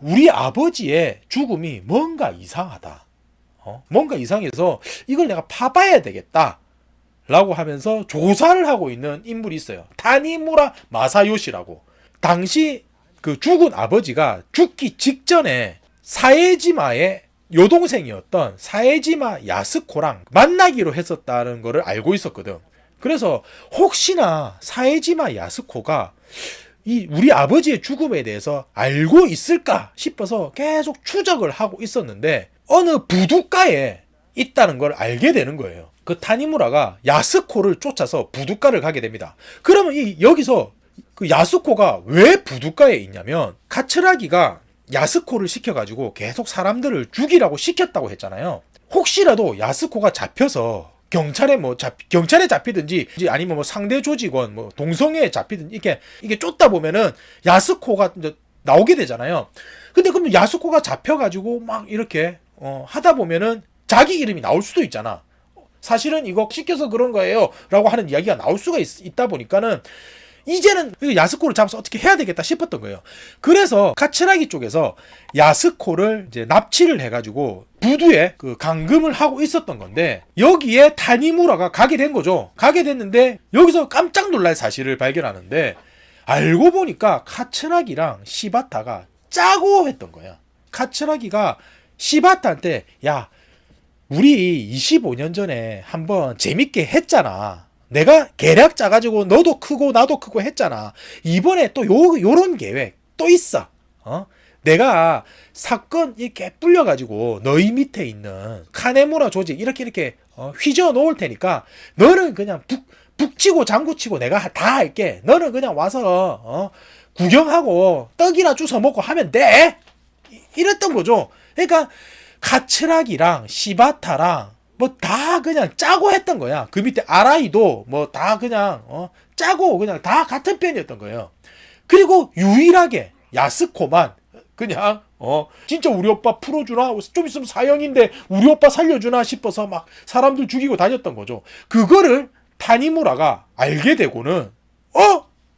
우리 아버지의 죽음이 뭔가 이상하다. 뭔가 이상해서 이걸 내가 파봐야 되겠다 라고 하면서 조사를 하고 있는 인물이 있어요. 타니무라 마사요시라고. 당시 그 죽은 아버지가 죽기 직전에 사에지마의 여동생이었던 사에지마 야스코랑 만나기로 했었다는 거를 알고 있었거든. 그래서 혹시나 사에지마 야스코가 우리 아버지의 죽음에 대해서 알고 있을까 싶어서 계속 추적을 하고 있었는데 어느 부둣가에 있다는 걸 알게 되는 거예요. 그 타니무라가 야스코를 쫓아서 부둣가를 가게 됩니다. 그러면 여기서 그 야스코가 왜 부둣가에 있냐면, 카츠라기가 야스코를 시켜가지고 계속 사람들을 죽이라고 시켰다고 했잖아요. 혹시라도 야스코가 잡혀서 경찰에 잡히든지 아니면 상대 조직원 동성애에 잡히든지 이게 쫓다 보면은 야스코가 이제 나오게 되잖아요. 근데 그럼 야스코가 잡혀가지고 막 이렇게 하다 보면은 자기 이름이 나올 수도 있잖아. 사실은 이거 시켜서 그런 거예요 라고 하는 이야기가 나올 수가 있다 보니까는 이제는 야스코를 잡아서 어떻게 해야 되겠다 싶었던 거예요. 그래서 카츠라기 쪽에서 야스코를 이제 납치를 해가지고 부두에 그 감금을 하고 있었던 건데, 여기에 타니무라가 가게 된 거죠. 가게 됐는데 여기서 깜짝 놀랄 사실을 발견하는데, 알고 보니까 카츠라기랑 시바타가 짜고 했던 거야. 카츠라기가 시바타한테 야, 우리 25년 전에 한번 재밌게 했잖아. 내가 계략 짜가지고 너도 크고 나도 크고 했잖아. 이번에 또 요런 계획 또 있어. 내가 사건 이렇게 불려가지고 너희 밑에 있는 카네무라 조직 이렇게 휘저어 놓을 테니까 너는 그냥 북치고 장구치고 내가 다 할게. 너는 그냥 와서 구경하고 떡이나 주워 먹고 하면 돼. 이랬던 거죠. 그러니까 카츠라기랑 시바타랑 뭐 다 그냥 짜고 했던 거야. 그 밑에 아라이도 뭐 다 그냥 짜고 그냥 다 같은 편이었던 거예요. 그리고 유일하게 야스코만 그냥 진짜 우리 오빠 풀어주나, 좀 있으면 사형인데 우리 오빠 살려주나 싶어서 막 사람들 죽이고 다녔던 거죠. 그거를 타니무라가 알게 되고는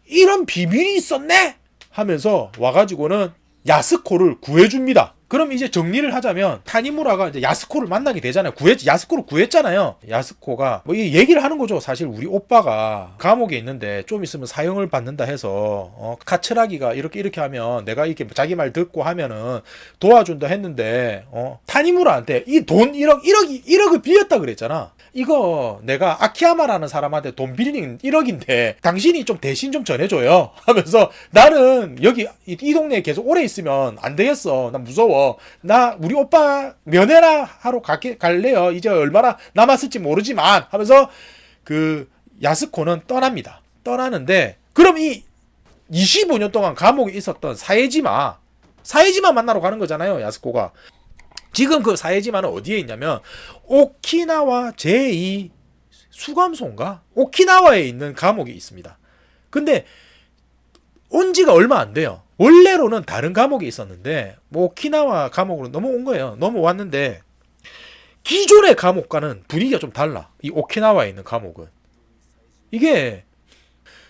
이런 비밀이 있었네 하면서 와가지고는 야스코를 구해줍니다. 그럼 이제 정리를 하자면 타니무라가 이제 야스코를 만나게 되잖아요. 야스코를 구했잖아요. 야스코가 뭐 이 얘기를 하는 거죠. 사실 우리 오빠가 감옥에 있는데 좀 있으면 사형을 받는다 해서 카츠라기가 이렇게 하면 내가 이렇게 자기 말 듣고 하면은 도와준다 했는데 타니무라한테 이 돈 1억을 빌렸다 그랬잖아. 이거 내가 아키야마라는 사람한테 돈 빌린 1억인데 당신이 좀 대신 좀 전해줘요 하면서, 나는 여기 이 동네에 계속 오래 있으면 안 되겠어. 난 무서워. 나 우리 오빠 면회나 하러 갈래요. 이제 얼마나 남았을지 모르지만 하면서 그 야스코는 떠납니다. 떠나는데, 그럼 이 25년 동안 감옥에 있었던 사에지마 만나러 가는 거잖아요. 야스코가. 지금 그 사에지마는 어디에 있냐면 오키나와 제2 수감소인가? 오키나와에 있는 감옥이 있습니다. 근데 온 지가 얼마 안 돼요. 원래로는 다른 감옥에 있었는데 뭐 오키나와 감옥으로 넘어온 거예요. 넘어왔는데 기존의 감옥과는 분위기가 좀 달라. 이 오키나와에 있는 감옥은 이게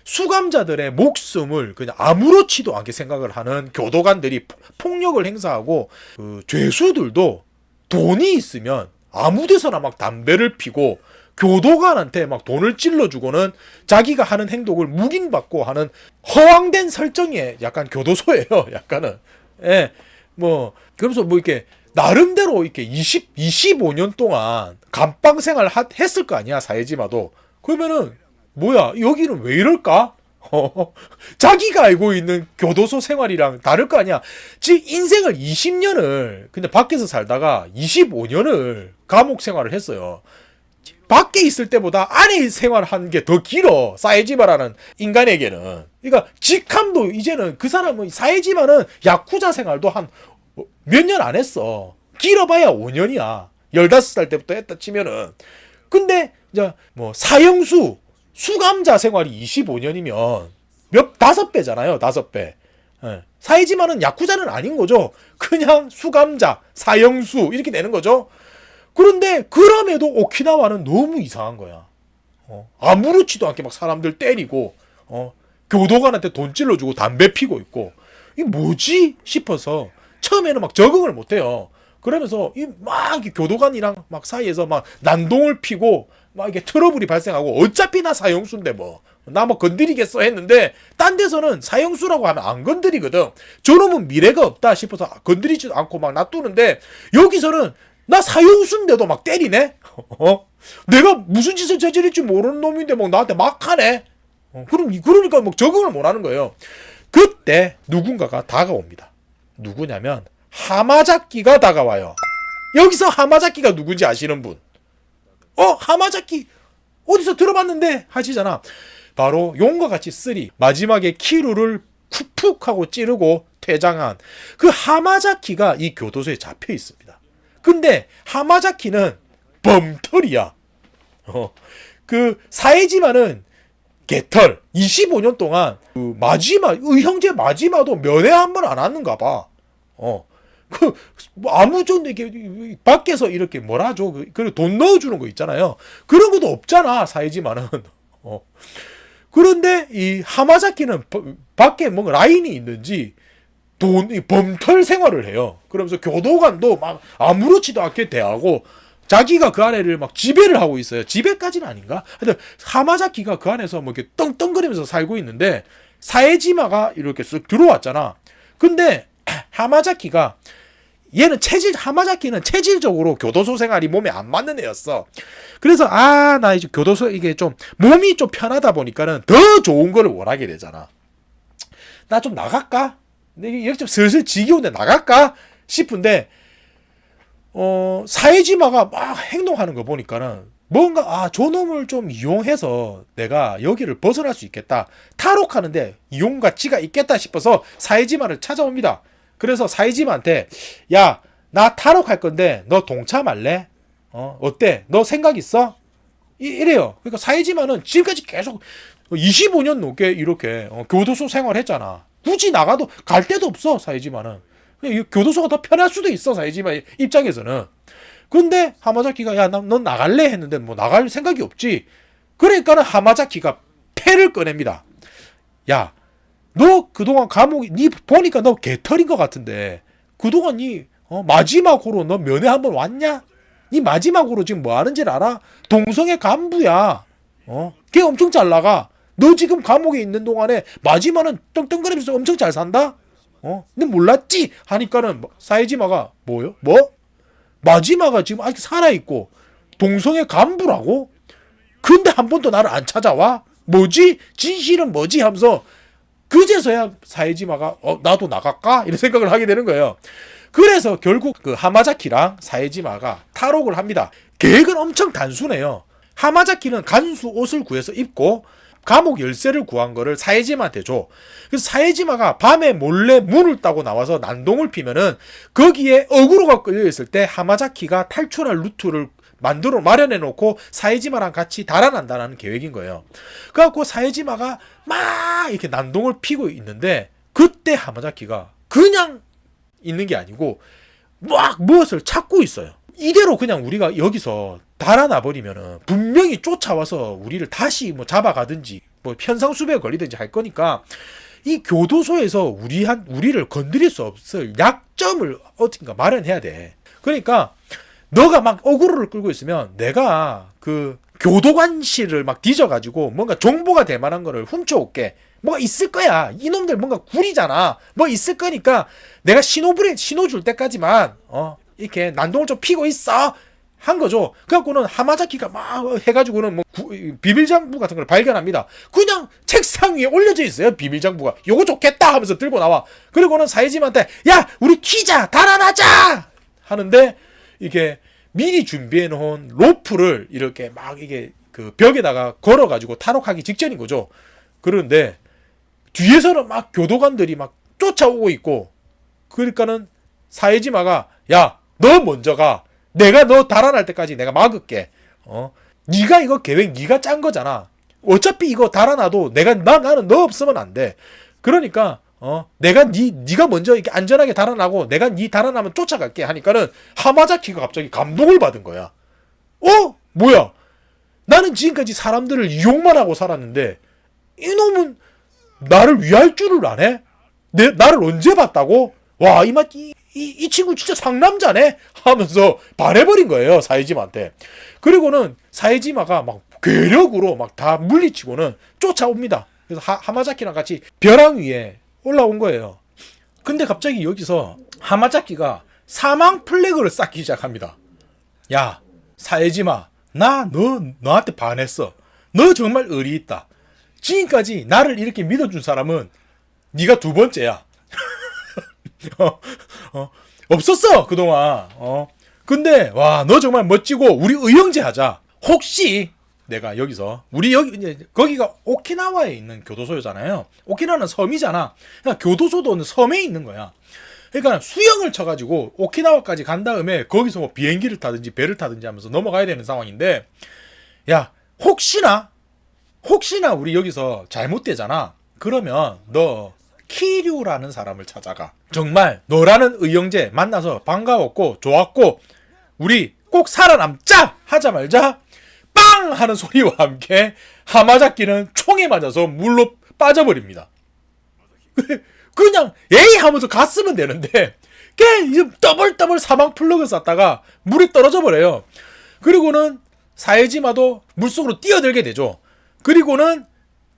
수감자들의 목숨을 그냥 아무렇지도 않게 생각을 하는 교도관들이 폭력을 행사하고, 그 죄수들도 돈이 있으면 아무 데서나 막 담배를 피고 교도관한테 막 돈을 찔러주고는 자기가 하는 행동을 묵인받고 하는 허황된 설정의 약간 교도소예요. 약간은. 예. 뭐 그러면서 뭐 이렇게 나름대로 이렇게 25년 동안 감방 생활을 했을 거 아니야, 사회지마도. 그러면은 뭐야, 여기는 왜 이럴까? 자기가 알고 있는 교도소 생활이랑 다를 거 아니야. 즉 인생을 20년을 근데 밖에서 살다가 25년을 감옥 생활을 했어요. 밖에 있을 때보다 안에 생활한 게 더 길어, 사에지마라는 인간에게는. 그러니까 직함도 이제는 그 사람은, 사에지마는 야쿠자 생활도 한 몇 년 안 했어. 길어봐야 5년이야 15살 때부터 했다 치면은. 근데 이제 뭐 사형수 수감자 생활이 25년이면 5배잖아요. 5배. 예. 사이지만은 야쿠자는 아닌 거죠. 그냥 수감자, 사형수 이렇게 되는 거죠. 그런데 그럼에도 오키나와는 너무 이상한 거야. 아무렇지도 않게 막 사람들 때리고 교도관한테 돈 찔러주고 담배 피고 있고, 이게 뭐지 싶어서 처음에는 막 적응을 못해요. 그러면서 막 교도관이랑 막 사이에서 막 난동을 피고 막 이게 트러블이 발생하고, 어차피 나 사형수인데 나 뭐 건드리겠어 했는데, 딴 데서는 사형수라고 하면 안 건드리거든. 저놈은 미래가 없다 싶어서 건드리지도 않고 막 놔두는데, 여기서는 나 사형수인데도 막 때리네. 내가 무슨 짓을 저지를지 모르는 놈인데 막 나한테 막 하네. 그러니까 막 적응을 못 하는 거예요. 그때 누군가가 다가옵니다. 누구냐면 하마자키가 다가와요. 여기서 하마자키가 누군지 아시는 분? 하마자키 어디서 들어봤는데 하시잖아. 바로 용과 같이 3 마지막에 키루를 쿡푹 하고 찌르고 퇴장한 그 하마자키가 이 교도소에 잡혀 있습니다. 근데 하마자키는 범털이야. 그 사에지마는 개털. 25년 동안 그 마지마, 형제 마지마도 면회 한 번 안 왔는가 봐. 뭐 아무튼 이렇게 밖에서 이렇게 뭐라죠? 그리고 돈 넣어주는 거 있잖아요. 그런 것도 없잖아, 사이지만은. 그런데 이 하마자키는 밖에 뭔가 라인이 있는지 범털 생활을 해요. 그러면서 교도관도 막 아무렇지도 않게 대하고 자기가 그 안에를 막 지배를 하고 있어요. 지배까지는 아닌가? 근데 하마자키가 그 안에서 뭐 이렇게 떵떵거리면서 살고 있는데 사에지마가 이렇게 쓱 들어왔잖아. 근데 하마자키가 하마자키는 체질적으로 교도소 생활이 몸에 안 맞는 애였어. 그래서 나 이제 교도소 이게 좀 몸이 좀 편하다 보니까는 더 좋은 거를 원하게 되잖아. 나 좀 나갈까? 여기 좀 슬슬 지겨운데 나갈까? 싶은데 사회지마가 막 행동하는 거 보니까는 뭔가 저놈을 좀 이용해서 내가 여기를 벗어날 수 있겠다. 탈옥하는데 이용 가치가 있겠다 싶어서 사회지마를 찾아옵니다. 그래서 사회지마한테 야, 나 탈옥할 건데 너 동참할래? 어때? 너 생각 있어? 이래요. 그러니까 사회지마는 지금까지 계속 25년 넘게 이렇게 교도소 생활했잖아. 굳이 나가도 갈 데도 없어. 사회지마는. 교도소가 더 편할 수도 있어. 사회지마 입장에서는. 근데 하마자키가 야, 넌 나갈래? 했는데 뭐 나갈 생각이 없지. 그러니까는 하마자키가 패를 꺼냅니다. 야, 너 그동안 감옥에 니 보니까 너 개털인 것 같은데 그동안 니 마지막으로 너 면회 한번 왔냐? 니 마지막으로 지금 뭐 하는지 알아? 동성애 간부야. 걔 엄청 잘 나가. 너 지금 감옥에 있는 동안에 마지막은 떵떵거리면서 엄청 잘 산다? 너 몰랐지? 하니까는 사회지마가 뭐요? 뭐? 마지막가 지금 아직 살아있고 동성애 간부라고? 근데 한 번도 나를 안 찾아와? 뭐지? 진실은 뭐지? 하면서 그제서야 사회지마가 나도 나갈까? 이런 생각을 하게 되는 거예요. 그래서 결국 그 하마자키랑 사회지마가 탈옥을 합니다. 계획은 엄청 단순해요. 하마자키는 간수 옷을 구해서 입고 감옥 열쇠를 구한 거를 사회지마한테 줘. 그래서 사회지마가 밤에 몰래 문을 따고 나와서 난동을 피면은 거기에 어그로가 끌려있을 때 하마자키가 탈출할 루트를 마련해 놓고 사회지마랑 같이 달아난다는 계획인 거예요. 그래갖고 사회지마가 막 이렇게 난동을 피고 있는데 그때 하마자키가 그냥 있는 게 아니고 막 무엇을 찾고 있어요. 이대로 그냥 우리가 여기서 달아나 버리면은 분명히 쫓아와서 우리를 다시 뭐 잡아가든지 뭐 편상수배에 걸리든지 할 거니까 이 교도소에서 우리를 건드릴 수 없을 약점을 어딘가 마련해야 돼. 그러니까 너가 막 어그로를 끌고 있으면 내가 그 교도관실을 막 뒤져가지고 뭔가 정보가 될 만한 거를 훔쳐올게. 뭐가 있을 거야. 이놈들 뭔가 구리잖아. 뭐 있을 거니까 내가 신호 줄 때까지만 이렇게 난동을 좀 피고 있어. 한 거죠. 그래갖고는 하마자키가 막 해가지고는 뭐 비밀장부 같은 걸 발견합니다. 그냥 책상 위에 올려져 있어요. 비밀장부가. 요거 좋겠다 하면서 들고 나와. 그리고는 사회지마한테 야, 우리 튀자, 달아나자 하는데 이게 미리 준비해 놓은 로프를 이렇게 막 이게 그 벽에다가 걸어가지고 탈옥하기 직전인 거죠. 그런데 뒤에서는 막 교도관들이 막 쫓아오고 있고, 그러니까는 사회지마가 야, 너 먼저 가. 내가 너 달아날 때까지 내가 막을게. 네가 이거 계획 네가 짠 거잖아. 어차피 이거 달아나도 나는 너 없으면 안 돼. 그러니까 내가 네가 먼저 이렇게 안전하게 달아나고 내가 네 달아나면 쫓아갈게 하니까는 하마자키가 갑자기 감동을 받은 거야. 뭐야? 나는 지금까지 사람들을 이용만 하고 살았는데 이놈은 나를 위할 줄을 안 해? 나를 언제 봤다고? 와, 이 친구 진짜 상남자네? 하면서 반해버린 거예요, 사회지마한테. 그리고는 사회지마가 막 괴력으로 막 다 물리치고는 쫓아옵니다. 그래서 하마자키랑 같이 벼랑 위에 올라온 거예요. 근데 갑자기 여기서 하마자키가 사망 플래그를 쌓기 시작합니다. 야, 사회지마, 너한테 반했어. 너 정말 의리 있다. 지금까지 나를 이렇게 믿어준 사람은 네가 두 번째야. 없었어 그동안. 근데 와, 너 정말 멋지고 우리 의형제 하자. 혹시 내가 여기서 우리 여기 이제 거기가 오키나와에 있는 교도소잖아요. 오키나와는 섬이잖아. 그러니까 교도소도 섬에 있는 거야. 그러니까 수영을 쳐가지고 오키나와까지 간 다음에 거기서 뭐 비행기를 타든지 배를 타든지 하면서 넘어가야 되는 상황인데, 야, 혹시나 우리 여기서 잘못되잖아. 그러면 너 키류라는 사람을 찾아가. 정말 너라는 의형제 만나서 반가웠고 좋았고 우리 꼭 살아남자 하자마자 빵 하는 소리와 함께 하마자키는 총에 맞아서 물로 빠져버립니다. 그냥 에이 하면서 갔으면 되는데 걔 이제 더블 사망 플러그 쐈다가 물에 떨어져 버려요. 그리고는 사에지마도 물속으로 뛰어들게 되죠. 그리고는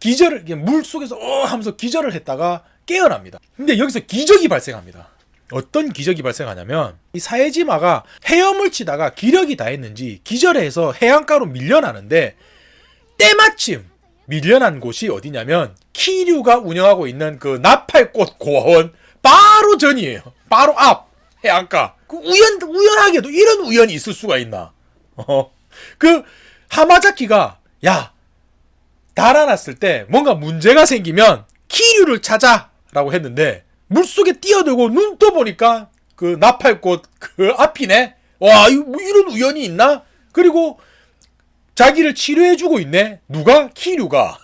기절을 물속에서 하면서 기절을 했다가 깨어납니다. 근데 여기서 기적이 발생합니다. 어떤 기적이 발생하냐면 이 사에지마가 헤엄을 치다가 기력이 다했는지 기절해서 해안가로 밀려나는데 때마침 밀려난 곳이 어디냐면 키류가 운영하고 있는 그 나팔꽃 고아원 바로 전이에요. 바로 앞 해안가. 그 우연하게도 이런 우연이 있을 수가 있나? 그 하마자키가 야 달아났을 때 뭔가 문제가 생기면 키류를 찾아라고 했는데 물속에 뛰어들고 눈 떠보니까 그 나팔꽃 그 앞이네. 와 이런 우연이 있나? 그리고 자기를 치료해주고 있네. 누가? 키류가.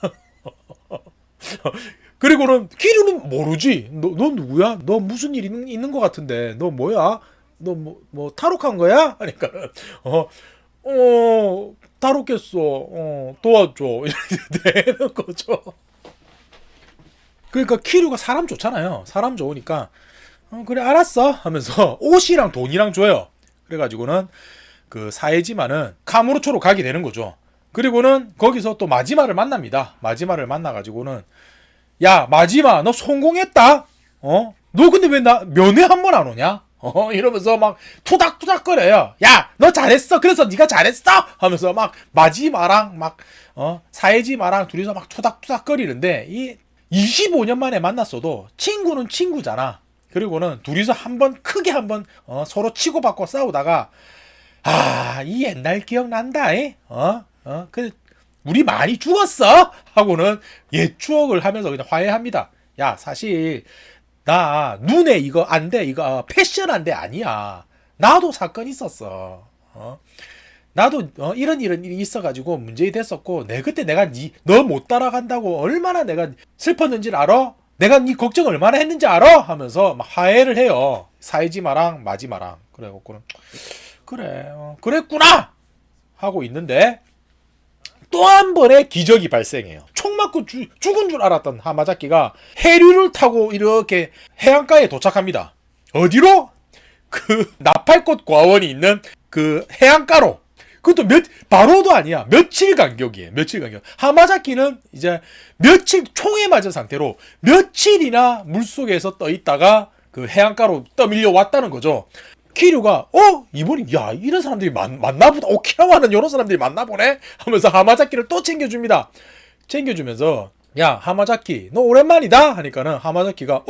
그리고는 키류는 모르지. 너 누구야? 너 무슨 일 있는 것 같은데. 너 뭐야? 너 뭐 탈옥한 거야? 하니까 탈옥했어. 도와줘. 이렇게 되는 거죠. 그러니까 키류가 사람 좋잖아요. 사람 좋으니까 그래 알았어 하면서 옷이랑 돈이랑 줘요. 그래가지고는 그 사에지마는 카무로초로 가게 되는 거죠. 그리고는 거기서 또 마지마를 만납니다. 마지마를 만나가지고는 야 마지마 너 성공했다. 너 근데 왜 나 면회 한 번 안 오냐? 이러면서 막 투닥투닥거려요. 야 너 잘했어. 그래서 네가 잘했어. 하면서 막 마지마랑 막 사에지마랑 둘이서 막 투닥투닥거리는데 이 25년 만에 만났어도 친구는 친구잖아. 그리고는 둘이서 한번 크게 한번 서로 치고받고 싸우다가 이 옛날 기억난다. 그 우리 많이 죽었어 하고는 옛 추억을 하면서 그냥 화해합니다. 야 사실 나 눈에 이거 안 돼. 이거 패션 안 돼. 아니야. 나도 사건 있었어. 나도 이런 일이 있어가지고 문제 됐었고 그때 내가 너 못 따라간다고 얼마나 내가 슬펐는지를 알아? 내가 네 걱정 얼마나 했는지 알아? 하면서 막 화해를 해요. 사이지마랑 마지마랑. 그래갖고는 그래 그랬구나 하고 있는데 또 한 번의 기적이 발생해요. 총 맞고 죽은 줄 알았던 하마자키가 해류를 타고 이렇게 해안가에 도착합니다. 어디로? 그 나팔꽃 과원이 있는 그 해안가로. 그것도 바로도 아니야. 며칠 간격이에요. 며칠 간격. 하마자키는 이제 며칠 총에 맞은 상태로 며칠이나 물속에서 떠 있다가 그 해안가로 떠밀려 왔다는 거죠. 키류가 이번이 야 이런 사람들이 많나 보다. 오키나와는 이런 사람들이 많나 보네 하면서 하마자키를 또 챙겨줍니다. 챙겨주면서 야 하마자키 너 오랜만이다 하니까는 하마자키가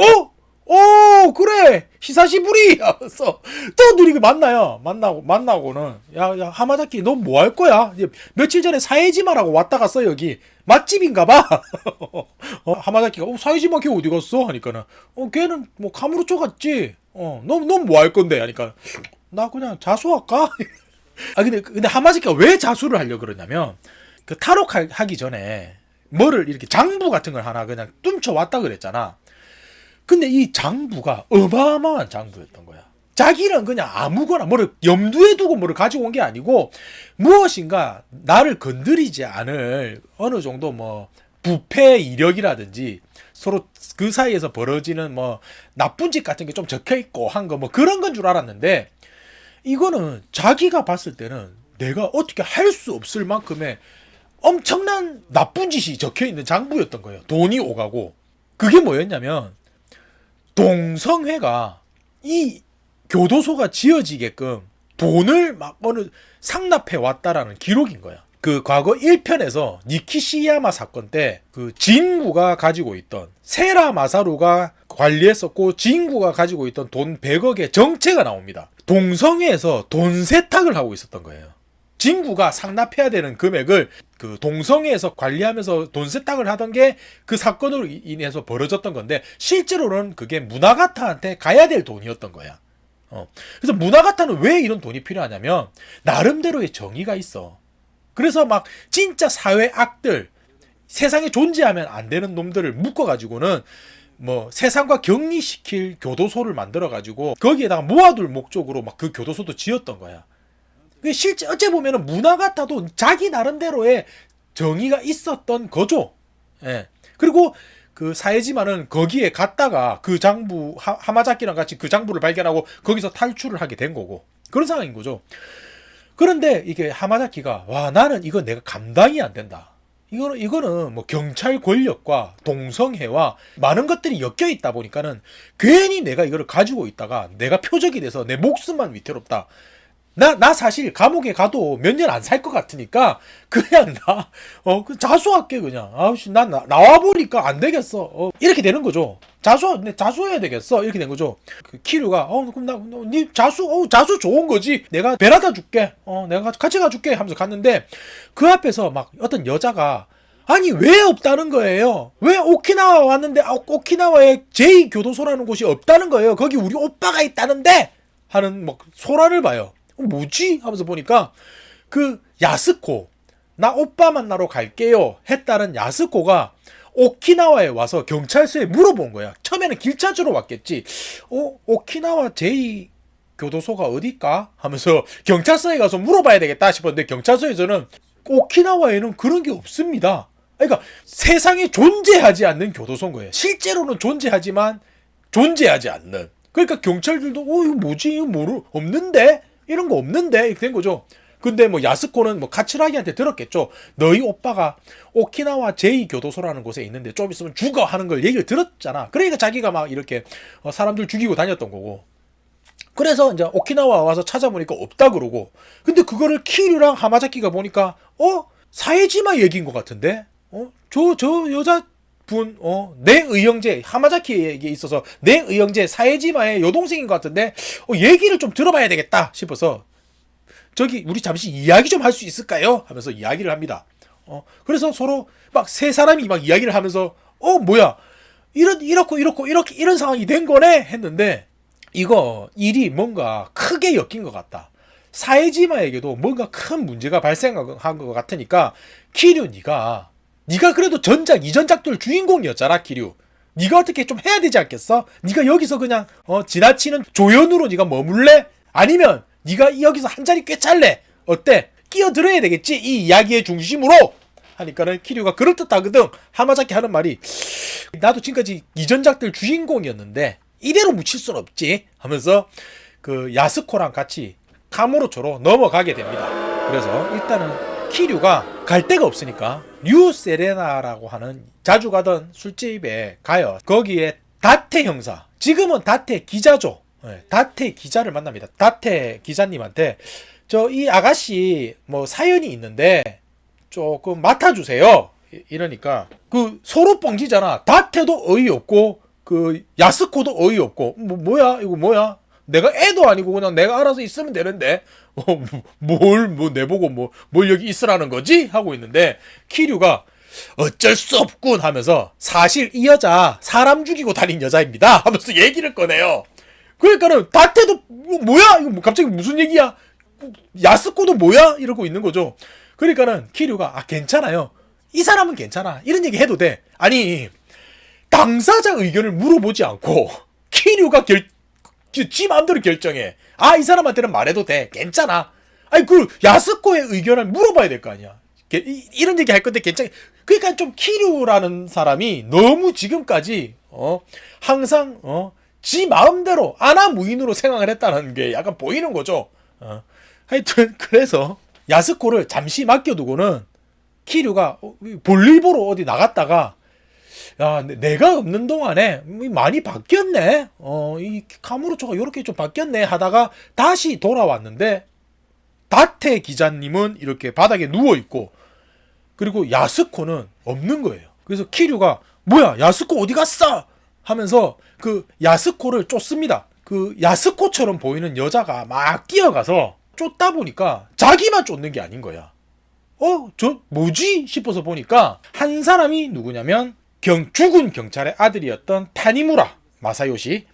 그래 히사시부리 하면서 또 둘이 만나요. 만나고는 야 하마자키 너 뭐 할 거야? 며칠 전에 사에지마라고 왔다 갔어. 여기 맛집인가봐. 하마자키가 사에지마 걔 어디 갔어? 하니까는 걔는 뭐 카무로초 갔지. 넌 뭐 할 건데? 하니까 나 그냥 자수할까? 근데 하마자키가 왜 자수를 하려고 그러냐면 그 탈옥하기 전에 뭐를 이렇게 장부 같은 걸 하나 그냥 뚱쳐 왔다 그랬잖아. 근데 이 장부가 어마어마한 장부였던 거야. 자기는 그냥 아무거나 뭐를 염두에 두고 뭐를 가지고 온 게 아니고 무엇인가 나를 건드리지 않을 어느 정도 뭐 부패 이력이라든지 서로 그 사이에서 벌어지는 뭐 나쁜 짓 같은 게 좀 적혀 있고 한 거 뭐 그런 건 줄 알았는데 이거는 자기가 봤을 때는 내가 어떻게 할 수 없을 만큼의 엄청난 나쁜 짓이 적혀 있는 장부였던 거예요. 돈이 오가고. 그게 뭐였냐면 동성회가 이 교도소가 지어지게끔 돈을 막 어느 상납해 왔다라는 기록인 거야. 그 과거 1편에서 니키시야마 사건 때 그 진구가 가지고 있던 세라 마사루가 관리했었고 진구가 가지고 있던 돈 100억의 정체가 나옵니다. 동성회에서 돈 세탁을 하고 있었던 거예요. 진구가 상납해야 되는 금액을 그 동성회에서 관리하면서 돈 세탁을 하던 게 그 사건으로 인해서 벌어졌던 건데 실제로는 그게 무나가타한테 가야 될 돈이었던 거야. 그래서 무나가타는 왜 이런 돈이 필요하냐면 나름대로의 정의가 있어. 그래서 막 진짜 사회 악들, 세상에 존재하면 안 되는 놈들을 묶어가지고는 뭐 세상과 격리시킬 교도소를 만들어가지고 거기에다가 모아둘 목적으로 막 그 교도소도 지었던 거야. 실제 어째 보면은 문화 같아도 자기 나름대로의 정의가 있었던 거죠. 예. 그리고 그 사회지만은 거기에 갔다가 그 장부 하마자키랑 같이 그 장부를 발견하고 거기서 탈출을 하게 된 거고 그런 상황인 거죠. 그런데 이게 하마자키가 와 나는 이거 내가 감당이 안 된다. 이거는 뭐 경찰 권력과 동성애와 많은 것들이 엮여 있다 보니까는 괜히 내가 이거를 가지고 있다가 내가 표적이 돼서 내 목숨만 위태롭다. 나 사실 감옥에 가도 몇 년 안 살 것 같으니까 그냥 자수할게 그냥. 아우씨 나와 보니까 안 되겠어. 이렇게 되는 거죠. 자수해야 되겠어. 이렇게 된 거죠. 그 키류가 그럼 니 자수 좋은 거지. 내가 베라다 줄게. 내가 같이 가줄게 하면서 갔는데 그 앞에서 막 어떤 여자가 아니 왜 없다는 거예요? 왜 오키나와 왔는데 오키나와에 제2교도소라는 곳이 없다는 거예요. 거기 우리 오빠가 있다는데 하는 막 소란을 봐요. 뭐지? 하면서 보니까 그 야스코 나 오빠 만나러 갈게요 했다는 야스코가 오키나와에 와서 경찰서에 물어본 거야. 처음에는 길 찾으러 왔겠지. 오키나와 제2교도소가 어딜까? 하면서 경찰서에 가서 물어봐야 되겠다 싶었는데 경찰서에서는 오키나와에는 그런 게 없습니다. 그러니까 세상에 존재하지 않는 교도소인 거예요. 실제로는 존재하지만 존재하지 않는. 그러니까 경찰들도 이거 뭐지? 이거 없는데? 이런 거 없는데? 이렇게 된 거죠. 근데 뭐 야스코는 뭐 카츠라기한테 들었겠죠. 너희 오빠가 오키나와 제2교도소라는 곳에 있는데 좀 있으면 죽어 하는 걸 얘기를 들었잖아. 그러니까 자기가 막 이렇게 사람들 죽이고 다녔던 거고. 그래서 이제 오키나와 와서 찾아보니까 없다 그러고. 근데 그거를 키류랑 하마자키가 보니까 사회지마 얘기인 것 같은데? 저 여자분 내 의형제 하마자키에게 있어서 내 의형제 사회지마의 여동생인 것 같은데 얘기를 좀 들어봐야 되겠다 싶어서 저기 우리 잠시 이야기 좀 할 수 있을까요? 하면서 이야기를 합니다. 그래서 서로 막 세 사람이 막 이야기를 하면서 뭐야 이런 상황이 된 거네 했는데 이거 일이 뭔가 크게 엮인 것 같다. 사회지마에게도 뭔가 큰 문제가 발생한 것 같으니까 키류 네가 그래도 전작 이전작들 주인공이었잖아. 키류 네가 어떻게 좀 해야 되지 않겠어? 네가 여기서 그냥 지나치는 조연으로 네가 머물래? 아니면 네가 여기서 한 자리 꿰찰래? 어때? 끼어들어야 되겠지? 이 이야기의 중심으로 하니까는 키류가 그럴듯하거든. 하마자키 하는 말이 나도 지금까지 이전작들 주인공이었는데 이대로 묻힐 순 없지 하면서 그 야스코랑 같이 카무로초로 넘어가게 됩니다. 그래서 일단은 키류가 갈 데가 없으니까 뉴 세레나라고 하는 자주 가던 술집에 가요. 거기에 다테 형사, 지금은 다테 기자죠. 다테 기자를 만납니다. 다테 기자님한테 이 아가씨 뭐 사연이 있는데 조금 맡아주세요. 이러니까 그 서로 뻥지잖아. 다테도 어이없고 그 야스코도 어이없고 뭐야 이거 뭐야? 내가 애도 아니고 그냥 내가 알아서 있으면 되는데 뭘 내보고 뭘 여기 있으라는 거지? 하고 있는데 키류가 어쩔 수 없군 하면서 사실 이 여자 사람 죽이고 다닌 여자입니다 하면서 얘기를 꺼내요. 그러니까는 다테도 뭐야? 이거 갑자기 무슨 얘기야? 야스코도 뭐야? 이러고 있는 거죠. 그러니까는 키류가 괜찮아요. 이 사람은 괜찮아. 이런 얘기 해도 돼. 아니 당사자 의견을 물어보지 않고 키류가 지 마음대로 결정해. 이 사람한테는 말해도 돼. 괜찮아. 아니 그 야스코의 의견을 물어봐야 될 거 아니야. 이런 얘기 할 건데 괜찮아. 그러니까 좀 키류라는 사람이 너무 지금까지 항상 지 마음대로 아나무인으로 생각을 했다는 게 약간 보이는 거죠. 하여튼 그래서 야스코를 잠시 맡겨두고는 키류가 볼일 보러 어디 나갔다가 야, 내가 없는 동안에 많이 바뀌었네. 이 카무로초가 이렇게 좀 바뀌었네 하다가 다시 돌아왔는데 다테 기자님은 이렇게 바닥에 누워 있고 그리고 야스코는 없는 거예요. 그래서 키류가 뭐야 야스코 어디 갔어? 하면서 그 야스코를 쫓습니다. 그 야스코처럼 보이는 여자가 막 뛰어가서 쫓다 보니까 자기만 쫓는 게 아닌 거야. 저 뭐지? 싶어서 보니까 한 사람이 누구냐면 죽은 경찰의 아들이었던 타니무라 마사요시,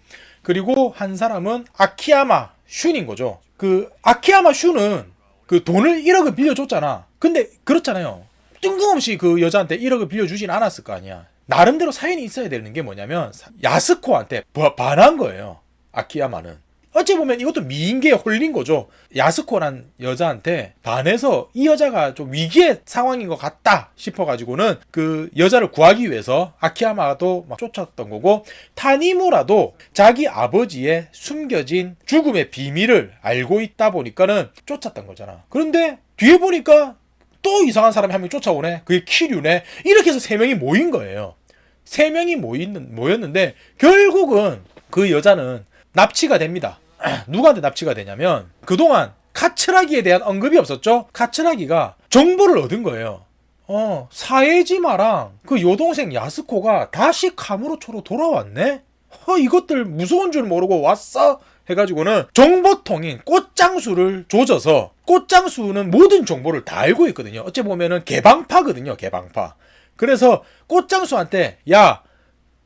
그리고 한 사람은 아키야마 슌인 거죠. 그 아키야마 슌은 그 돈을 1억을 빌려줬잖아. 근데 그렇잖아요. 뜬금없이 그 여자한테 1억을 빌려주진 않았을 거 아니야. 나름대로 사연이 있어야 되는 게 뭐냐면 야스코한테 반한 거예요. 아키야마는 어찌 보면 이것도 미인계에 홀린 거죠. 야스코란 여자한테 반해서 이 여자가 좀 위기의 상황인 것 같다 싶어가지고는 그 여자를 구하기 위해서 아키야마도 막 쫓았던 거고, 타니무라도 자기 아버지의 숨겨진 죽음의 비밀을 알고 있다 보니까는 쫓았던 거잖아. 그런데 뒤에 보니까 또 이상한 사람이 한 명 쫓아오네. 그게 키류네. 이렇게 해서 세 명이 모인 거예요. 세 명이 모였는데 결국은 그 여자는 납치가 됩니다. 누구한테 납치가 되냐면, 그동안 카츠라기에 대한 언급이 없었죠. 카츠라기가 정보를 얻은 거예요. 사에지마랑 그 여동생 야스코가 다시 카무로초로 돌아왔네? 이것들 무서운 줄 모르고 왔어? 해가지고는 정보통인 꽃장수를 조져서, 꽃장수는 모든 정보를 다 알고 있거든요. 어찌 보면은 개방파거든요. 개방파. 그래서 꽃장수한테 야,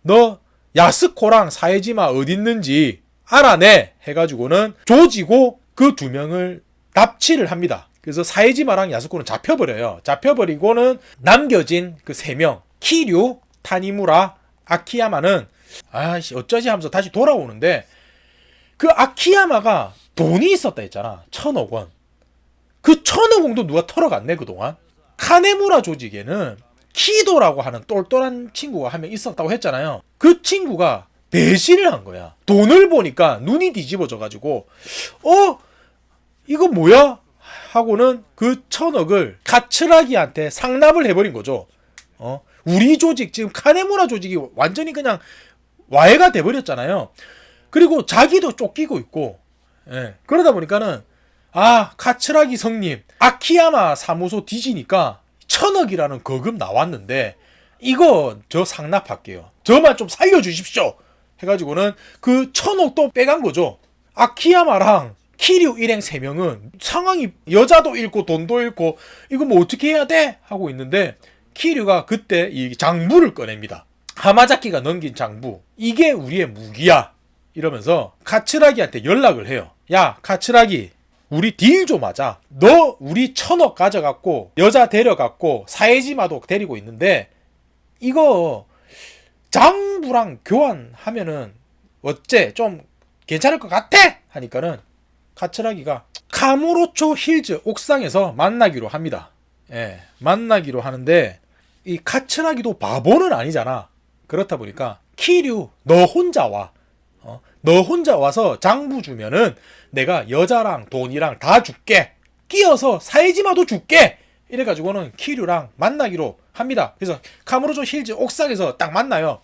너 야스코랑 사에지마 어디 있는지 알아내 해가지고는 조지고 그 두 명을 납치를 합니다. 그래서 사에지마랑 야스코는 잡혀버려요. 잡혀버리고는 남겨진 그 세 명, 키류, 타니무라, 아키야마는 아이씨 어쩌지 하면서 다시 돌아오는데, 그 아키야마가 돈이 있었다 했잖아. 1,000억 원. 그 1,000억 원도 누가 털어갔네 그동안. 카네무라 조직에는 키도라고 하는 똘똘한 친구가 한 명 있었다고 했잖아요. 그 친구가 배신을 한 거야. 돈을 보니까 눈이 뒤집어져가지고 이거 뭐야? 하고는 그 1,000억을 카츠라기한테 상납을 해버린 거죠. 우리 조직, 지금 카네무라 조직이 완전히 그냥 와해가 돼버렸잖아요. 그리고 자기도 쫓기고 있고, 그러다 보니까는 카츠라기 성님, 아키야마 사무소 뒤지니까 1,000억이라는 거금 나왔는데 이거 저 상납할게요. 저만 좀 살려주십시오. 해가지고는 그 1,000억도 빼간 거죠. 아키야마랑 키류 일행 3명은 상황이 여자도 잃고 돈도 잃고 이거 뭐 어떻게 해야 돼? 하고 있는데, 키류가 그때 이 장부를 꺼냅니다. 하마자키가 넘긴 장부. 이게 우리의 무기야. 이러면서 카츠라기한테 연락을 해요. 야, 카츠라기, 우리 딜 좀 하자. 너 우리 1,000억 가져갔고 여자 데려갔고 사에지마도 데리고 있는데 이거 장부랑 교환하면은 어째 좀 괜찮을 것 같아? 하니까는 카츠라기가 카무로초 힐즈 옥상에서 만나기로 합니다. 만나기로 하는데, 이 카츠라기도 바보는 아니잖아. 그렇다 보니까 키류 너 혼자 와. 너 혼자 와서 장부 주면은 내가 여자랑 돈이랑 다 줄게. 끼어서 사에지마도 줄게. 이래가지고는 키류랑 만나기로 합니다. 그래서 카무로조 힐즈 옥상에서 딱 만나요.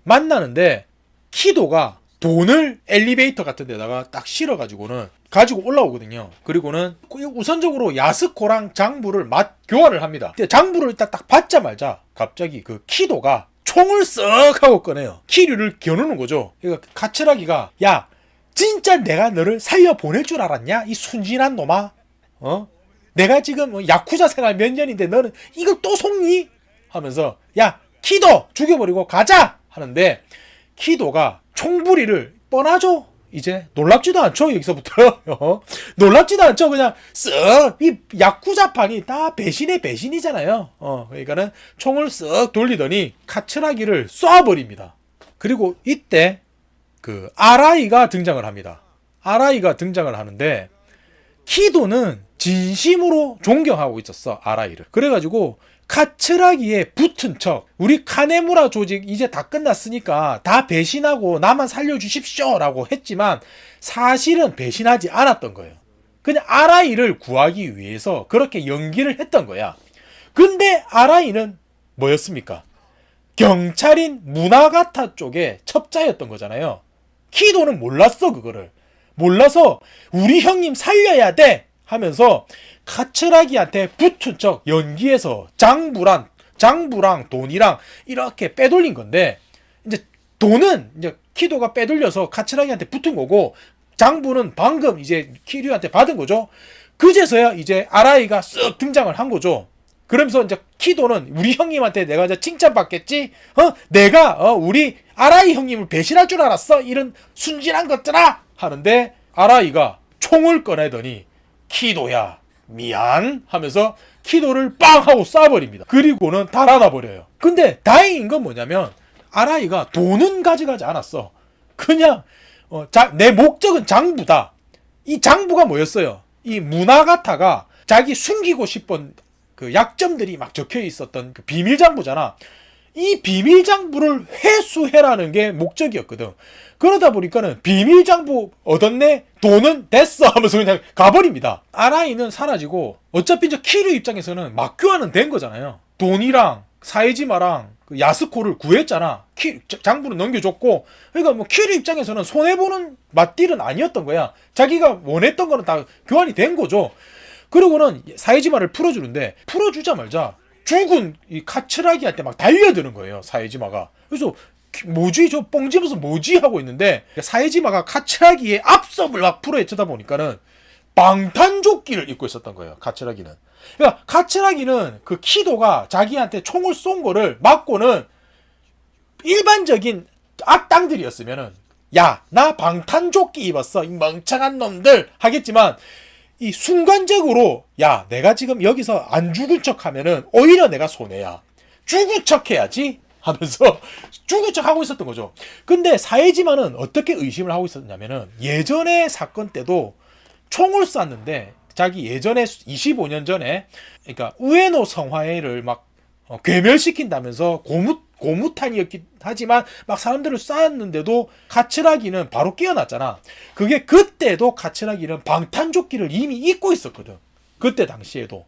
만나는데 키도가 돈을 엘리베이터 같은 데다가 딱 실어가지고는 가지고 올라오거든요. 그리고는 우선적으로 야스코랑 장부를 교환을 합니다. 장부를 일단 딱 받자마자 갑자기 그 키도가 총을 쓱 하고 꺼내요. 키류를 겨누는 거죠. 그러니까 카츠라기가 야, 진짜 내가 너를 살려보낼 줄 알았냐? 이 순진한 놈아. 내가 지금 야쿠자 생활 몇 년인데 너는 이걸 또 속니? 하면서 야, 키도 죽여버리고 가자! 하는데 키도가 총부리를 뻔하죠? 이제 놀랍지도 않죠? 여기서부터 놀랍지도 않죠? 그냥 쓱 이 야쿠자판이 다 배신의 배신이잖아요. 그러니까는 총을 쓱 돌리더니 카츠라기를 쏴버립니다. 그리고 이때 그 아라이가 등장을 합니다. 아라이가 등장을 하는데 키도는 진심으로 존경하고 있었어, 아라이를. 그래가지고 카츠라기에 붙은 척, 우리 카네무라 조직 이제 다 끝났으니까 다 배신하고 나만 살려주십시오 라고 했지만 사실은 배신하지 않았던 거예요. 그냥 아라이를 구하기 위해서 그렇게 연기를 했던 거야. 근데 아라이는 뭐였습니까? 경찰인 무나가타 쪽에 첩자였던 거잖아요. 키도는 몰랐어. 그거를 몰라서 우리 형님 살려야 돼 하면서 카츠라기한테 붙은 척 연기해서 장부랑 돈이랑 이렇게 빼돌린 건데, 이제 돈은 이제 키도가 빼돌려서 카츠라기한테 붙은 거고, 장부는 방금 이제 키류한테 받은 거죠. 그제서야 이제 아라이가 쓱 등장을 한 거죠. 그러면서 이제 키도는 우리 형님한테 내가 이제 칭찬받겠지? 내가 우리 아라이 형님을 배신할 줄 알았어? 이런 순진한 것들아! 하는데 아라이가 총을 꺼내더니 키도야 미안 하면서 키도를 빵 하고 쏴버립니다. 그리고는 달아나 버려요. 근데 다행인 건 뭐냐면 아라이가 돈은 가져가지 않았어. 그냥 내 목적은 장부다. 이 장부가 뭐였어요? 이 무나가타가 자기 숨기고 싶은 그 약점들이 막 적혀 있었던 그 비밀 장부잖아. 이 비밀 장부를 회수해라는 게 목적이었거든. 그러다 보니까는 비밀 장부 얻었네? 돈은 됐어! 하면서 그냥 가버립니다. 아라이는 사라지고 어차피 이제 키류 입장에서는 막교환은 된 거잖아요. 돈이랑 사에지마랑 그 야스코를 구했잖아. 장부는 넘겨줬고, 그러니까 뭐 키류 입장에서는 손해보는 맞딜은 아니었던 거야. 자기가 원했던 거는 다 교환이 된 거죠. 그러고는 사에지마를 풀어주는데, 풀어주자마자 죽은 이 카츠라기한테 막 달려드는 거예요, 사에지마가. 그래서 뭐지? 저 뻥집어서 뭐지? 하고 있는데, 사에지마가 카츠라기의 앞섭을 막 풀어헤쳐다 보니까는 방탄조끼를 입고 있었던 거예요, 카츠라기는. 그러니까 카츠라기는 그 키도가 자기한테 총을 쏜 거를 맞고는 일반적인 악당들이었으면은 야, 나 방탄조끼 입었어, 이 멍청한 놈들 하겠지만, 이 순간적으로 야, 내가 지금 여기서 안 죽은 척 하면은 오히려 내가 손해야, 죽은 척 해야지 하면서 죽은 척 하고 있었던 거죠. 근데 사에지마는 어떻게 의심을 하고 있었냐면은, 예전의 사건 때도 총을 쐈는데 자기 예전에 25년 전에, 그러니까 우에노 성화회를 막 괴멸시킨다면서 고무탄이었긴 하지만 막 사람들을 쐈는데도 카츠라기는 바로 깨어났잖아. 그게 그때도 카츠라기는 방탄조끼를 이미 입고 있었거든. 그때 당시에도.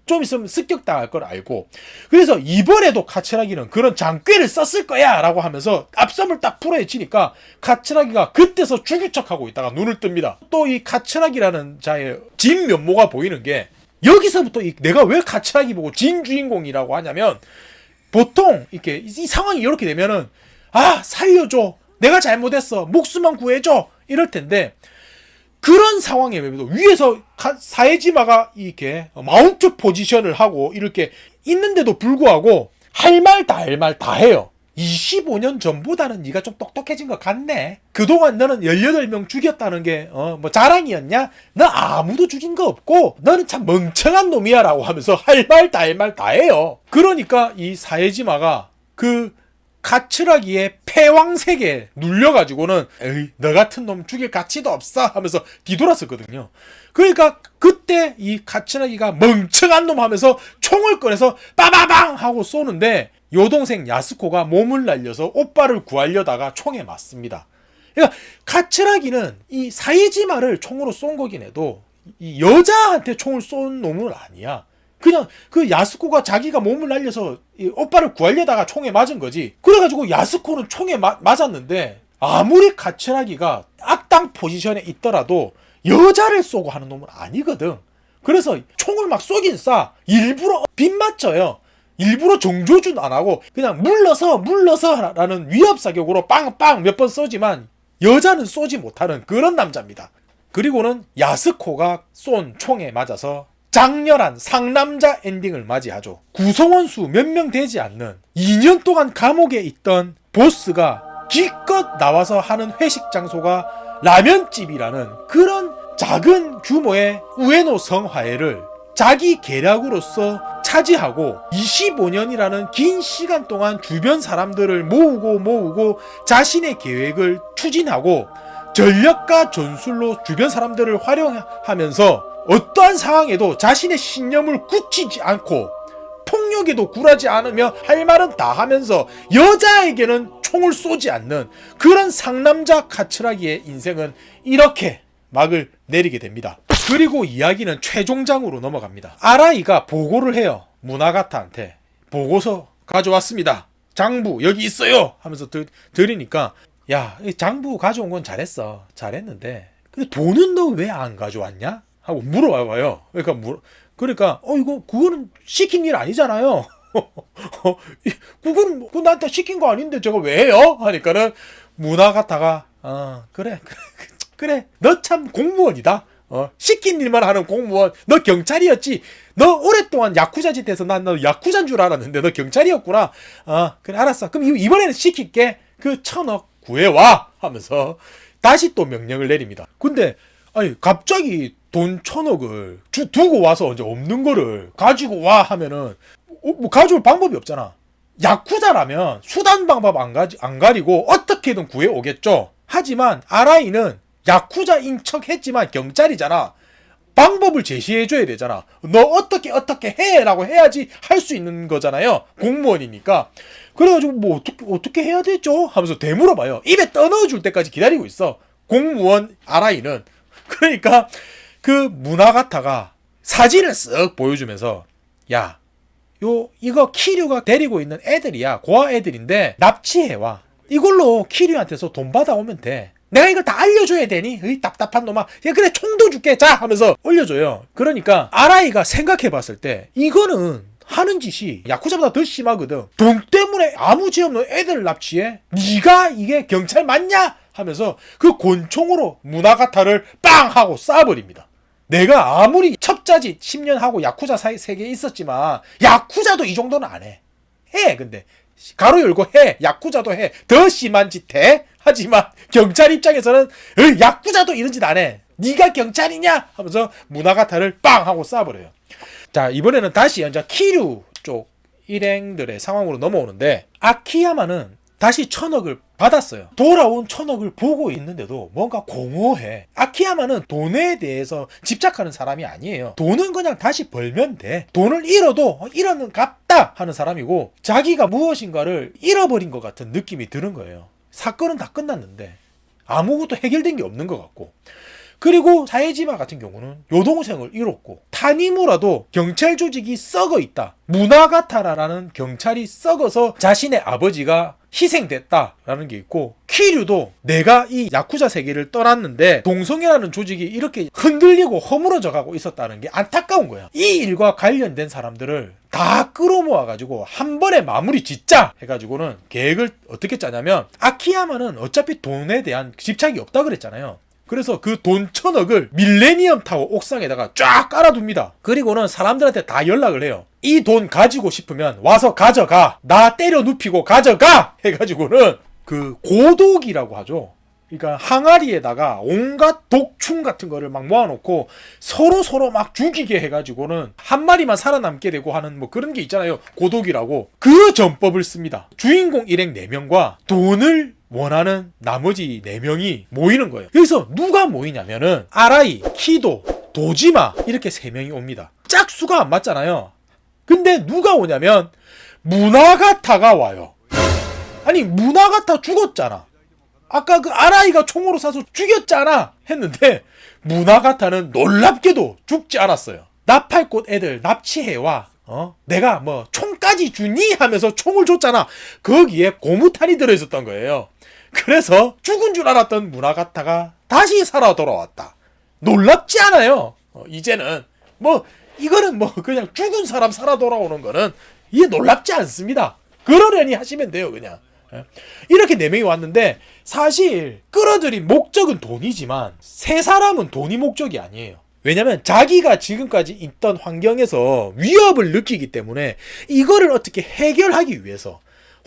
좀 있으면 습격당할 걸 알고. 그래서 이번에도 카츠라기는 그런 장꾀를 썼을 거야 라고 하면서 앞섬을 딱 풀어헤치니까 카츠라기가 그때서 죽은 척하고 있다가 눈을 뜹니다. 또 이 카츠라기라는 자의 진 면모가 보이는 게, 여기서부터 내가 왜 카츠라기 보고 진 주인공이라고 하냐면, 보통 이렇게 이 상황이 이렇게 되면은 살려줘, 내가 잘못했어, 목숨만 구해줘 이럴 텐데, 그런 상황에 위에서 사에지마가 이렇게 마운트 포지션을 하고 이렇게 있는데도 불구하고 할 말 다 해요. 25년 전보다는 네가 좀 똑똑해진 것 같네. 그동안 너는 18명 죽였다는 게 뭐 자랑이었냐? 너 아무도 죽인 거 없고 너는 참 멍청한 놈이야 라고 하면서 할 말 다 해요. 그러니까 이 사에지마가 그 카츠라기의 패왕색에 눌려가지고는 에이, 너 같은 놈 죽일 가치도 없어 하면서 뒤돌았었거든요. 그러니까 그때 이 카츠라기가 멍청한 놈 하면서 총을 꺼내서 빠바방 하고 쏘는데, 여동생 야스코가 몸을 날려서 오빠를 구하려다가 총에 맞습니다. 그러니까 카츠라기는 이 사에지마를 총으로 쏜 거긴 해도 이 여자한테 총을 쏜 놈은 아니야. 그냥 그 야스코가 자기가 몸을 날려서 이 오빠를 구하려다가 총에 맞은 거지. 그래가지고 야스코는 총에 맞았는데, 아무리 카츠라기가 악당 포지션에 있더라도 여자를 쏘고 하는 놈은 아니거든. 그래서 총을 막 쏘긴 쏴. 일부러 빗맞춰요. 일부러 정조준 안 하고 그냥 물러서 라는 위협사격으로 빵빵 몇 번 쏘지만 여자는 쏘지 못하는 그런 남자입니다. 그리고는 야스코가 쏜 총에 맞아서 장렬한 상남자 엔딩을 맞이하죠. 구성원 수 몇 명 되지 않는 2년 동안 감옥에 있던 보스가 기껏 나와서 하는 회식 장소가 라면집이라는 그런 작은 규모의 우에노 성화회를 자기 계략으로서 차지하고 25년이라는 긴 시간 동안 주변 사람들을 모으고 자신의 계획을 추진하고 전략과 전술로 주변 사람들을 활용하면서 어떠한 상황에도 자신의 신념을 굳히지 않고 폭력에도 굴하지 않으며 할 말은 다 하면서 여자에게는 총을 쏘지 않는 그런 상남자 카츠라기의 인생은 이렇게 막을 내리게 됩니다. 그리고 이야기는 최종장으로 넘어갑니다. 아라이가 보고를 해요. 무나가타한테 보고서 가져왔습니다. 장부 여기 있어요 하면서 드리니까, 야, 장부 가져온 건 잘했는데 근데 돈은 너 왜 안 가져왔냐? 하고 물어봐요. 그러니까 이거 그거는 시킨 일 아니잖아요. 그건 나한테 시킨 거 아닌데 제가 왜 해요? 하니까는 무나가타가 그래 너 참 공무원이다. 시킨 일만 하는 공무원. 너 경찰이었지. 너 오랫동안 야쿠자 짓해서 난 너 야쿠자인 줄 알았는데 너 경찰이었구나. 그래 알았어. 그럼 이번에는 시킬게. 그 1,000억 구해와 하면서 다시 또 명령을 내립니다. 근데 아니 갑자기 돈 1,000억을 두고 와서 이제 없는 거를 가지고 와 하면은 뭐 가져올 방법이 없잖아. 야쿠자라면 수단 방법 안 가리고 어떻게든 구해 오겠죠. 하지만 아라이는 야쿠자인 척 했지만 경찰이잖아. 방법을 제시해줘야 되잖아. 너 어떻게 해라고 해야지 할 수 있는 거잖아요. 공무원이니까. 그래가지고 뭐 어떻게 해야 되죠? 하면서 되물어봐요. 입에 떠넣어줄 때까지 기다리고 있어. 공무원 아라이는. 그러니까 그 무나가타가 사진을 쓱 보여주면서 야, 이거 키류가 데리고 있는 애들이야. 고아 애들인데 납치해와. 이걸로 키류한테서 돈 받아오면 돼. 내가 이걸 다 알려줘야 되니? 으이 답답한 놈아. 야 그래 총도 줄게. 자 하면서 올려줘요. 그러니까 아라이가 생각해봤을 때 이거는 하는 짓이 야쿠자보다 더 심하거든. 돈 때문에 아무 죄 없는 애들을 납치해? 네가 이게 경찰 맞냐? 하면서 그 권총으로 무나가타를 빵 하고 쏴버립니다. 내가 아무리 첩자지 10년 하고 야쿠자 세계에 있었지만 야쿠자도 이 정도는 안 해. 근데 가로 열고 야쿠자도 해. 더 심한 짓 해. 하지만 경찰 입장에서는 야쿠자도 이런 짓 안 해. 네가 경찰이냐? 하면서 무나가타를 빵 하고 쏴버려요. 자, 이번에는 다시 이제 키류 쪽 일행들의 상황으로 넘어오는데 아키야마는 다시 1000억을 받았어요. 돌아온 1000억을 보고 있는데도 뭔가 공허해. 아키야마는 돈에 대해서 집착하는 사람이 아니에요. 돈은 그냥 다시 벌면 돼. 돈을 잃어도 잃어는 갚다 하는 사람이고 자기가 무엇인가를 잃어버린 것 같은 느낌이 드는 거예요. 사건은 다 끝났는데 아무것도 해결된 게 없는 것 같고. 그리고 사에지마 같은 경우는 여동생을 잃었고 타니무라도 경찰 조직이 썩어 있다. 무나가타라라는 경찰이 썩어서 자신의 아버지가 희생됐다라는 게 있고 키류도 내가 이 야쿠자 세계를 떠났는데 동성애라는 조직이 이렇게 흔들리고 허물어져 가고 있었다는 게 안타까운 거야. 이 일과 관련된 사람들을 다 끌어모아가지고 한 번에 마무리 짓자 해가지고는 계획을 어떻게 짜냐면 아키야마는 어차피 돈에 대한 집착이 없다 그랬잖아요. 그래서 그 돈 1000억을 밀레니엄 타워 옥상에다가 쫙 깔아둡니다. 그리고는 사람들한테 다 연락을 해요. 이 돈 가지고 싶으면 와서 가져가. 나 때려 눕히고 가져가! 해가지고는 그 고독이라고 하죠. 그러니까 항아리에다가 온갖 독충 같은 거를 막 모아놓고 서로 막 죽이게 해가지고는 한 마리만 살아남게 되고 하는 뭐 그런 게 있잖아요. 고독이라고. 그 전법을 씁니다. 주인공 일행 4명과 돈을 원하는 나머지 4명이 모이는 거예요. 여기서 누가 모이냐면은 아라이, 키도, 도지마 이렇게 3명이 옵니다. 짝수가 안 맞잖아요. 근데 누가 오냐면 무나가타가 와요. 아니 무나가타 죽었잖아. 아까 그 아라이가 총으로 쏴서 죽였잖아 했는데 무나가타는 놀랍게도 죽지 않았어요. 나팔꽃 애들 납치해와. 내가 뭐 총까지 주니? 하면서 총을 줬잖아. 거기에 고무탄이 들어있었던 거예요. 그래서 죽은 줄 알았던 무나가타가 다시 살아 돌아왔다. 놀랍지 않아요. 이제는 뭐 이거는 뭐 그냥 죽은 사람 살아 돌아오는 거는 이게 놀랍지 않습니다. 그러려니 하시면 돼요. 그냥 이렇게 4명이 왔는데 사실 끌어들인 목적은 돈이지만 세 사람은 돈이 목적이 아니에요. 왜냐면 자기가 지금까지 있던 환경에서 위협을 느끼기 때문에 이거를 어떻게 해결하기 위해서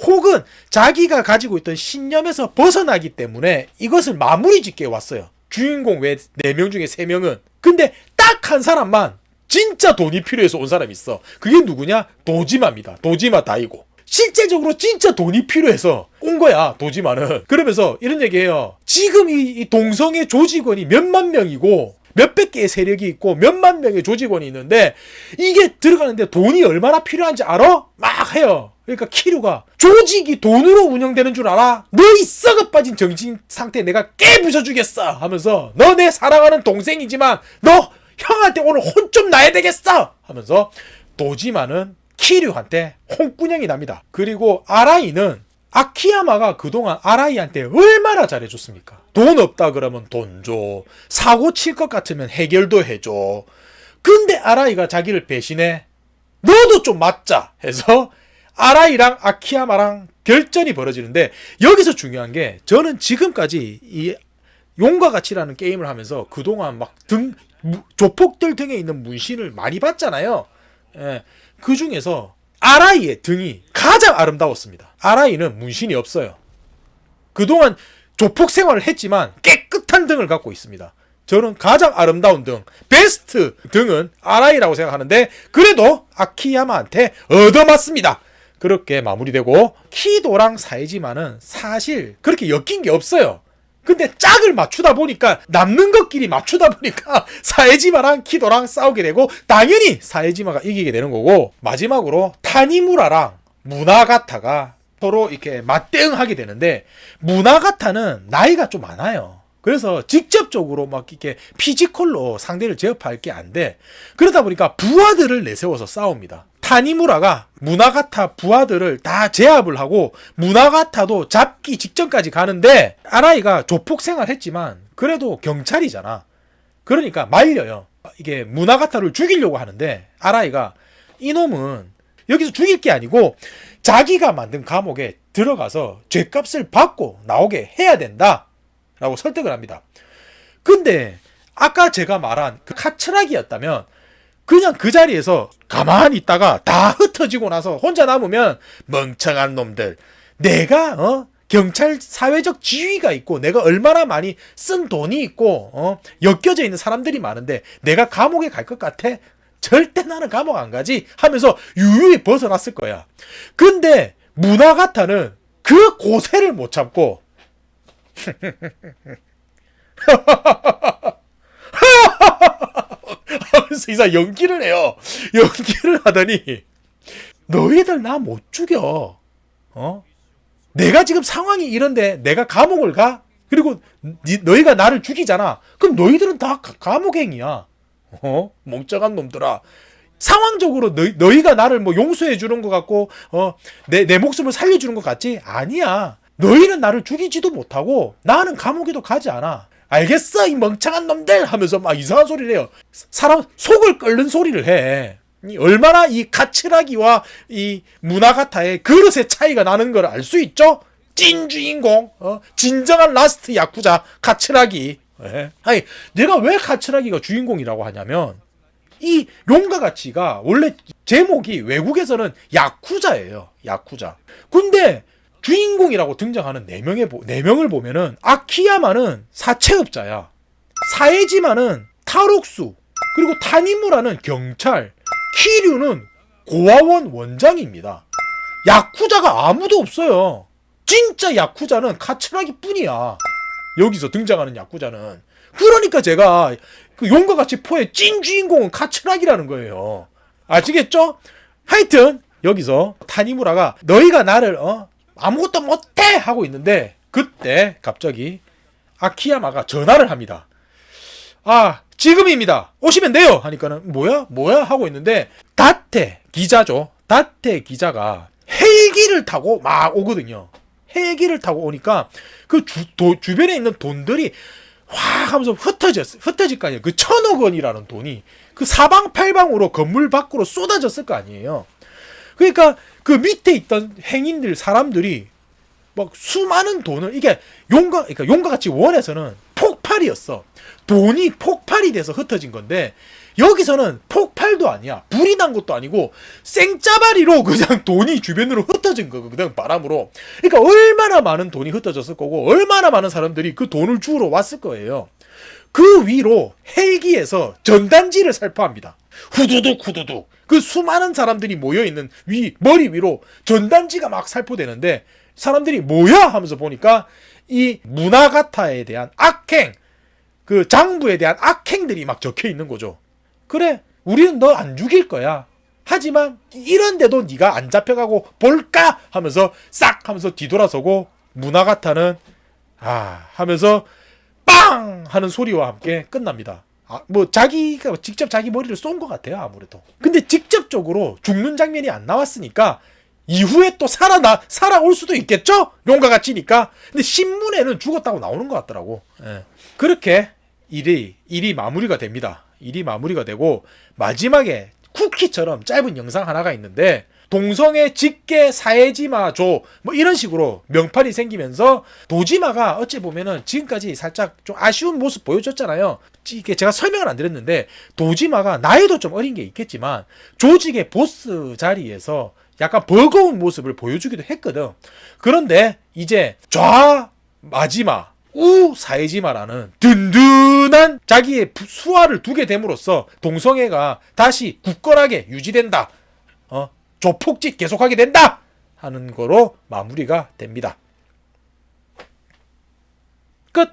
혹은 자기가 가지고 있던 신념에서 벗어나기 때문에 이것을 마무리 짓게 왔어요. 주인공 외 4명 중에 3명은. 근데 딱 한 사람만 진짜 돈이 필요해서 온 사람이 있어. 그게 누구냐? 도지마입니다. 도지마 다이고. 실제적으로 진짜 돈이 필요해서 온 거야, 도지마는. 그러면서 이런 얘기해요. 지금 이 동성애 조직원이 몇만 명이고 몇백 개의 세력이 있고 몇만 명의 조직원이 있는데 이게 들어가는데 돈이 얼마나 필요한지 알아? 막 해요. 그러니까 키류가 조직이 돈으로 운영되는 줄 알아? 너 이 썩어 빠진 정신 상태 내가 깨부숴주겠어 하면서 너 내 사랑하는 동생이지만 너 형한테 오늘 혼 좀 나야 되겠어 하면서 도지마는 키류한테 홍군형이 납니다. 그리고 아라이는 아키야마가 그동안 아라이한테 얼마나 잘해줬습니까? 돈 없다 그러면 돈 줘. 사고 칠 것 같으면 해결도 해줘. 근데 아라이가 자기를 배신해. 너도 좀 맞자 해서 아라이랑 아키야마랑 결전이 벌어지는데 여기서 중요한 게 저는 지금까지 이 용과 같이라는 게임을 하면서 그동안 막 조폭들 등에 있는 문신을 많이 봤잖아요. 그 중에서 아라이의 등이 가장 아름다웠습니다. 아라이는 문신이 없어요. 그동안 조폭 생활을 했지만 깨끗한 등을 갖고 있습니다. 저는 가장 아름다운 등, 베스트 등은 아라이라고 생각하는데 그래도 아키야마한테 얻어맞습니다. 그렇게 마무리되고 키도랑 사이지마는 사실 그렇게 엮인 게 없어요. 근데 짝을 맞추다 보니까 남는 것끼리 맞추다 보니까 사에지마랑 키도랑 싸우게 되고 당연히 사에지마가 이기게 되는 거고, 마지막으로 타니무라랑 무나가타가 서로 이렇게 맞대응하게 되는데, 무나가타는 나이가 좀 많아요. 그래서 직접적으로 막 이렇게 피지컬로 상대를 제압할 게 안 돼. 그러다 보니까 부하들을 내세워서 싸웁니다. 타니무라가 무나가타 부하들을 다 제압을 하고 무나가타도 잡기 직전까지 가는데, 아라이가 조폭 생활했지만 그래도 경찰이잖아. 그러니까 말려요. 이게 무나가타를 죽이려고 하는데 아라이가 이놈은 여기서 죽일 게 아니고 자기가 만든 감옥에 들어가서 죗값을 받고 나오게 해야 된다 라고 설득을 합니다. 근데 아까 제가 말한 그 카츠라기였다면 그냥 그 자리에서 가만히 있다가 다 흩어지고 나서 혼자 남으면, 멍청한 놈들, 내가 경찰 사회적 지위가 있고 내가 얼마나 많이 쓴 돈이 있고 엮여져 있는 사람들이 많은데 내가 감옥에 갈 것 같아? 절대 나는 감옥 안 가지 하면서 유유히 벗어났을 거야. 근데 무나가타는 그 고세를 못 참고 하면서 이상 연기를 해요. 연기를 하더니, 너희들 나 못 죽여. 내가 지금 상황이 이런데 내가 감옥을 가? 그리고 너희가 나를 죽이잖아. 그럼 너희들은 다 감옥행이야. 멍청한 놈들아. 상황적으로 너희가 나를 뭐 용서해 주는 것 같고 내 목숨을 살려주는 것 같지? 아니야. 너희는 나를 죽이지도 못하고 나는 감옥에도 가지 않아. 알겠어 이 멍청한 놈들 하면서 막 이상한 소리를 해요. 사람 속을 끓는 소리를 해. 얼마나 이 카츠라기와 이 무나가타의 그릇의 차이가 나는 걸 알 수 있죠? 찐 주인공, 진정한 라스트 야쿠자 카츠라기. 아니, 내가 왜 카츠라기가 주인공이라고 하냐면, 이 용과 가치가 원래 제목이 외국에서는 야쿠자예요. 야쿠자. 근데 주인공이라고 등장하는 4명을 보면은, 아키야마는 사채업자야. 사에지마는 탈옥수, 그리고 타니무라는 경찰, 키류는 고아원 원장입니다. 야쿠자가 아무도 없어요. 진짜 야쿠자는 카츠라기 뿐이야. 여기서 등장하는 야쿠자는. 그러니까 제가 그 용과 같이 포의 찐 주인공은 카츠라기라는 거예요. 아시겠죠? 하여튼 여기서 타니무라가 너희가 나를 아무것도 못해 하고 있는데, 그때 갑자기 아키야마가 전화를 합니다. 아, 지금입니다. 오시면 돼요. 하니까는 뭐야 하고 있는데, 다테 기자죠. 다테 기자가 헬기를 타고 막 오거든요. 헬기를 타고 오니까 그 주변에 있는 돈들이 확 하면서 흩어질 거 아니에요. 그 1,000억 원이라는 돈이 그 사방팔방으로 건물 밖으로 쏟아졌을 거 아니에요. 그러니까 그 밑에 있던 행인들, 사람들이 막 수많은 돈을, 이게 용과 같이 원에서는 폭발이었어. 돈이 폭발이 돼서 흩어진 건데, 여기서는 폭발도 아니야. 불이 난 것도 아니고 생짜바리로 그냥 돈이 주변으로 흩어진 거거든, 바람으로. 그러니까 얼마나 많은 돈이 흩어졌을 거고 얼마나 많은 사람들이 그 돈을 주우러 왔을 거예요. 그 위로 헬기에서 전단지를 살포합니다. 후두둑 그 수많은 사람들이 모여있는 머리 위로 전단지가 막 살포되는데, 사람들이 뭐야 하면서 보니까 이 무나가타에 대한 악행, 그 장부에 대한 악행들이 막 적혀 있는 거죠. 그래, 우리는 너 안 죽일 거야. 하지만 이런데도 네가 안 잡혀가고 볼까 하면서 싹 하면서 뒤돌아서고, 무나가타는 하면서 빵 하는 소리와 함께 끝납니다. 뭐 자기가 직접 자기 머리를 쏜 것 같아요, 아무래도. 근데 직접적으로 죽는 장면이 안 나왔으니까 이후에 또 살아올 수도 있겠죠? 용과 같이니까. 근데 신문에는 죽었다고 나오는 것 같더라고. 그렇게 일이 마무리가 됩니다. 일이 마무리가 되고, 마지막에 쿠키처럼 짧은 영상 하나가 있는데, 동성애 직계 사에지마조 뭐 이런 식으로 명판이 생기면서, 도지마가 어찌 보면은 지금까지 살짝 좀 아쉬운 모습 보여줬잖아요. 이게 제가 설명을 안 드렸는데, 도지마가 나이도 좀 어린 게 있겠지만 조직의 보스 자리에서 약간 버거운 모습을 보여주기도 했거든. 그런데 이제 마지마 사에지마라는 든든한 자기의 수하를 두게 됨으로써 동성애가 다시 굳건하게 유지된다. 조폭짓 계속하게 된다 하는 거로 마무리가 됩니다. 끝.